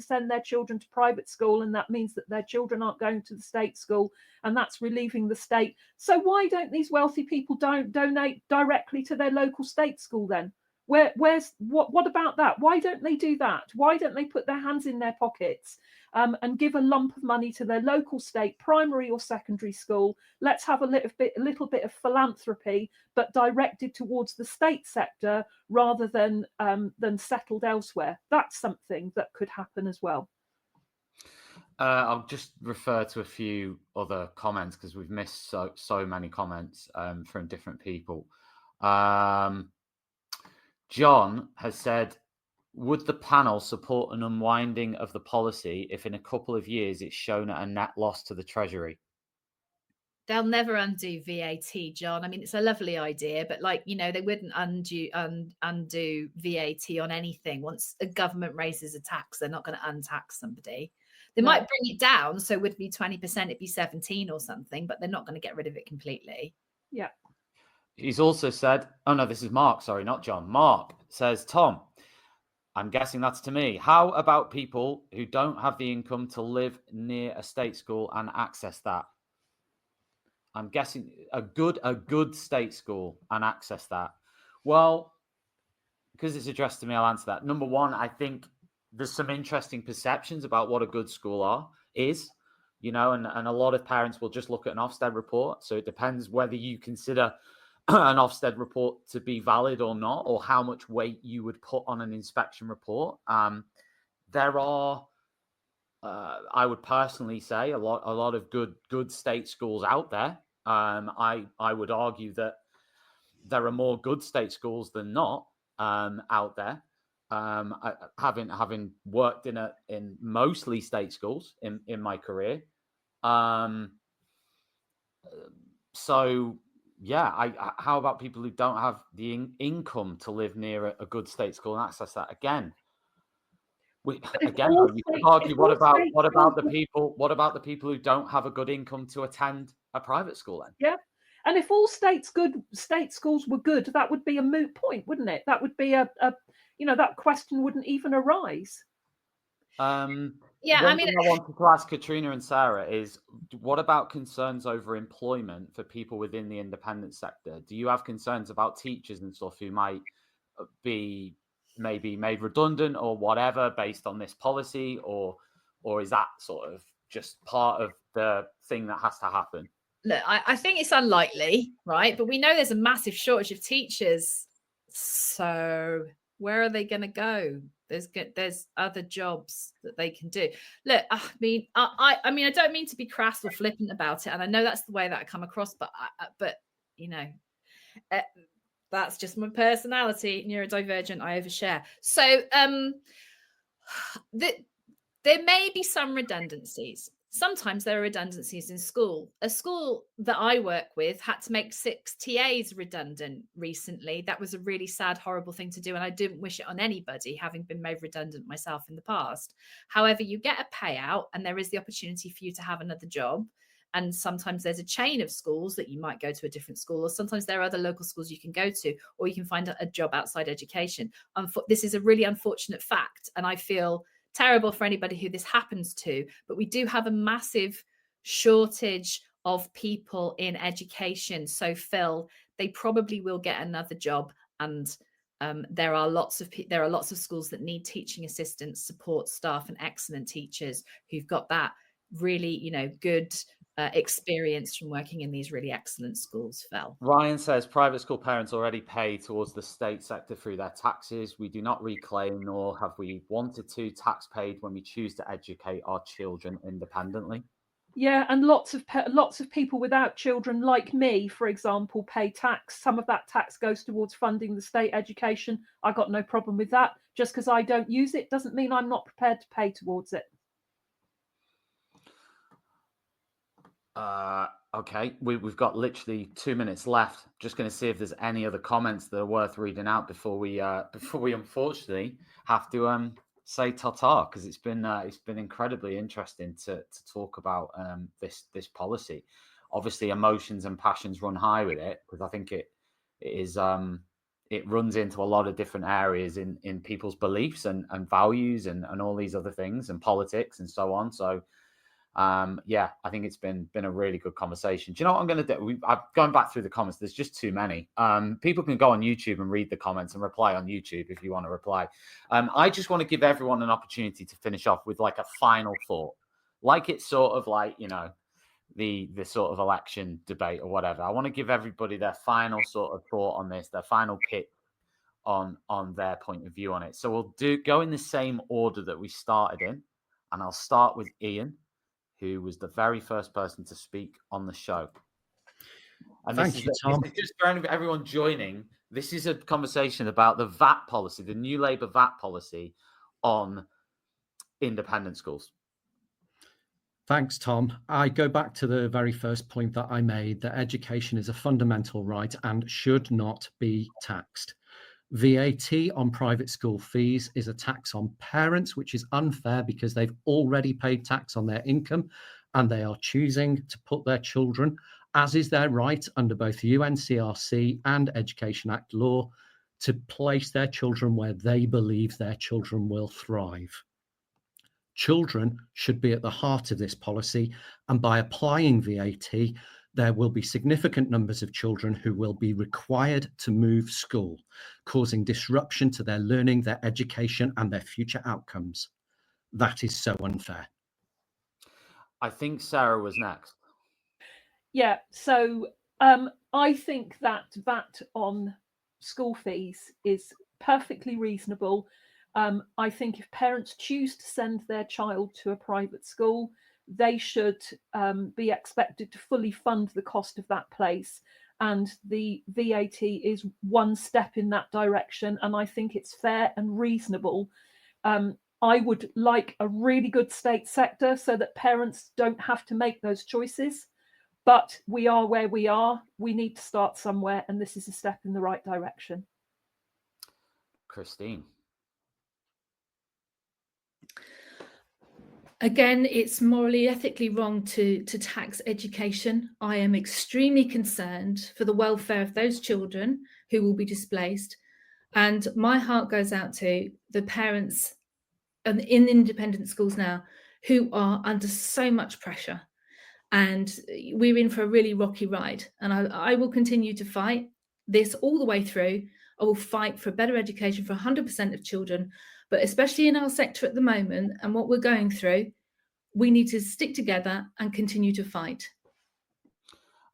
send their children to private school, and that means that their children aren't going to the state school, and that's relieving the state. So why don't these wealthy people donate directly to their local state school then? What about that? Why don't they do that? Why don't they put their hands in their pockets and give a lump of money to their local state primary or secondary school? Let's have a little bit of philanthropy, but directed towards the state sector rather than settled elsewhere. That's something that could happen as well. I'll just refer to a few other comments because we've missed so many comments from different people. John has said, would the panel support an unwinding of the policy if in a couple of years it's shown at a net loss to the Treasury? They'll never undo VAT, John. I mean, it's a lovely idea, but they wouldn't undo VAT on anything. Once a government raises a tax, they're not going to untax somebody. They might bring it down, so it would be 20%, it'd be 17 or something, but they're not going to get rid of it completely. Yeah. He's also said, oh no, this is Mark, sorry, not John. Mark says, Tom, I'm guessing that's to me. How about people who don't have the income to live near a state school and access that? I'm guessing a good state school and access that. Well, because it's addressed to me, I'll answer that. Number one, I think there's some interesting perceptions about what a good school is, and a lot of parents will just look at an Ofsted report. So it depends whether you consider an Ofsted report to be valid or not, or how much weight you would put on an inspection report. There are, I would personally say, a lot of good state schools out there. I would argue that there are more good state schools than not out there. Having worked in mostly state schools in my career. So yeah, how about people who don't have the income to live near a good state school and access that? Again, you could argue, what about the people who don't have a good income to attend a private school then? Yeah. And if all state schools were good, that would be a moot point, wouldn't it? That would be that question wouldn't even arise. Yeah, I wanted to ask Katrina and Sarah is, what about concerns over employment for people within the independent sector? Do you have concerns about teachers and stuff who might be maybe made redundant or whatever based on this policy, or is that sort of just part of the thing that has to happen? Look, I think it's unlikely, right? But we know there's a massive shortage of teachers. So where are they going to go? There's other jobs that they can do. Look, I mean, I don't mean to be crass or flippant about it, and I know that's the way that I come across, but that's just my personality. Neurodivergent, I overshare. So there may be some redundancies. Sometimes there are redundancies in school. A school that I work with had to make 6 TAs redundant recently. That was a really sad, horrible thing to do. And I didn't wish it on anybody, having been made redundant myself in the past. However, you get a payout and there is the opportunity for you to have another job. And sometimes there's a chain of schools that you might go to a different school, or sometimes there are other local schools you can go to, or you can find a job outside education. This is a really unfortunate fact. And I feel terrible for anybody who this happens to, but we do have a massive shortage of people in education. So Phil, they probably will get another job, and there are lots of schools that need teaching assistants, support staff, and excellent teachers who've got that really, good experience from working in these really excellent schools. Phil. Ryan says private school parents already pay towards the state sector through their taxes. We do not reclaim, nor have we wanted to, tax paid when we choose to educate our children independently. Yeah, and lots of people without children, like me, for example, pay tax. Some of that tax goes towards funding the state education. I got no problem with that. Just because I don't use it doesn't mean I'm not prepared to pay towards it. Okay, we've got literally 2 minutes left. Just going to see if there's any other comments that are worth reading out before we unfortunately have to say ta-ta, because it's been incredibly interesting to talk about this policy. Obviously, emotions and passions run high with it, because I think it runs into a lot of different areas in people's beliefs and values and all these other things, and politics and so on. So I think it's been a really good conversation. Do you know what I'm going to do? I've gone back through the comments. There's just too many. People can go on YouTube and read the comments and reply on YouTube if you want to reply. I just want to give everyone an opportunity to finish off with like a final thought, like it's sort of like, the sort of election debate or whatever. I want to give everybody their final sort of thought on this, their final pick on their point of view on it. So we'll go in the same order that we started in, and I'll start with Ian, who was the very first person to speak on the show. And Thank you, Tom. This is just for everyone joining. This is a conversation about the VAT policy, the new Labour VAT policy on independent schools. Thanks, Tom. I go back to the very first point that I made, that education is a fundamental right and should not be taxed. VAT on private school fees is a tax on parents, which is unfair because they've already paid tax on their income and they are choosing to put their children as is their right under both UNCRC and Education Act law, to place their children where they believe their children will thrive. Children should be at the heart of this policy, and by applying VAT, there will be significant numbers of children who will be required to move school, causing disruption to their learning, their education, and their future outcomes. That is so unfair. I think Sarah was next. Yeah, so I think that VAT on school fees is perfectly reasonable. I think if parents choose to send their child to a private school, they should be expected to fully fund the cost of that place. And the VAT is one step in that direction. And I think it's fair and reasonable. I would like a really good state sector so that parents don't have to make those choices. But we are where we are. We need to start somewhere. And this is a step in the right direction. Christine. Again, it's morally, ethically wrong to tax education. I am extremely concerned for the welfare of those children who will be displaced. And my heart goes out to the parents in independent schools now who are under so much pressure. And we're in for a really rocky ride. And I will continue to fight this all the way through. I will fight for a better education for 100% of children, but especially in our sector at the moment and what we're going through, we need to stick together and continue to fight.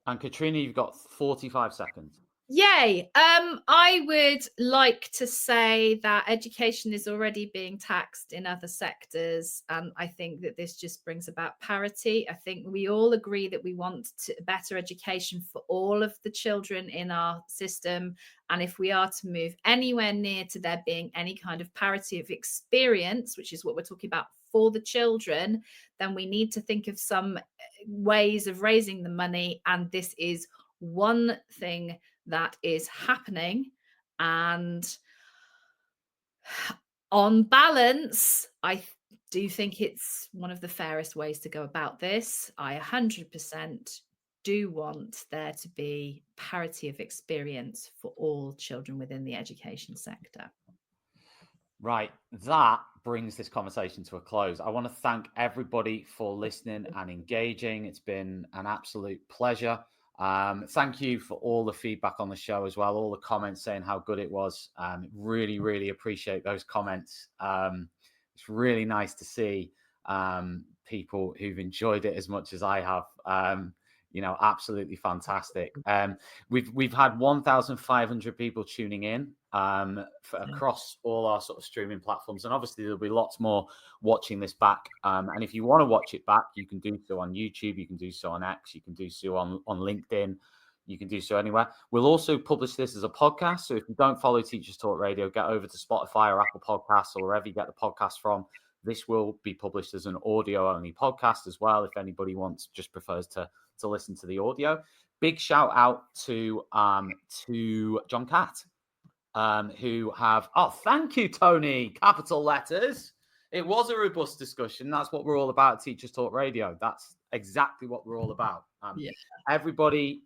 And Katrina, you've got 45 seconds. Yay. I would like to say that education is already being taxed in other sectors. And I think that this just brings about parity. I think we all agree that we want better education for all of the children in our system. And if we are to move anywhere near to there being any kind of parity of experience, which is what we're talking about for the children, then we need to think of some ways of raising the money. And this is one thing that is happening. And on balance, I do think it's one of the fairest ways to go about this. I 100% do want there to be parity of experience for all children within the education sector. Right, that brings this conversation to a close. I want to thank everybody for listening and engaging. It's been an absolute pleasure. Thank you for all the feedback on the show as well, all the comments saying how good it was. Really, really appreciate those comments. It's really nice to see people who've enjoyed it as much as I have. Absolutely fantastic. We've had 1,500 people tuning in across all our sort of streaming platforms, and obviously there'll be lots more watching this back. And if you want to watch it back, you can do so on YouTube, you can do so on X, you can do so on LinkedIn, you can do so anywhere. We'll also publish this as a podcast. So if you don't follow Teachers Talk Radio, get over to Spotify or Apple Podcasts or wherever you get the podcast from. This will be published as an audio-only podcast as well, if anybody prefers to listen to the audio. Big shout out to John Catt, who have, thank you, Tony, capital letters. It was a robust discussion. That's what we're all about at Teachers Talk Radio. That's exactly what we're all about. Everybody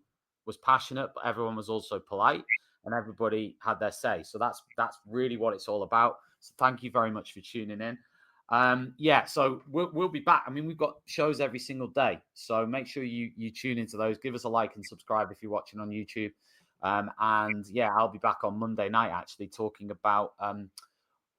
was passionate, but everyone was also polite, and everybody had their say. So that's really what it's all about. So thank you very much for tuning in. So we'll be back. I mean, we've got shows every single day, so make sure you tune into those. Give us a like and subscribe if you're watching on YouTube. I'll be back on Monday night actually talking about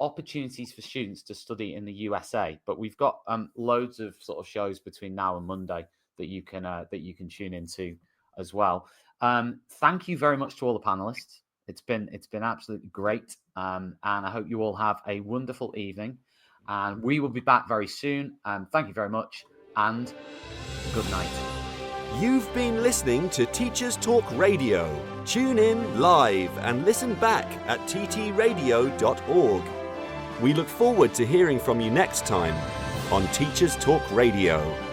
opportunities for students to study in the USA. But we've got loads of sort of shows between now and Monday that you can tune into as well. Thank you very much to all the panelists. It's been absolutely great, and I hope you all have a wonderful evening. And we will be back very soon. Thank you very much, and good night. You've been listening to Teachers Talk Radio. Tune in live and listen back at ttradio.org. We look forward to hearing from you next time on Teachers Talk Radio.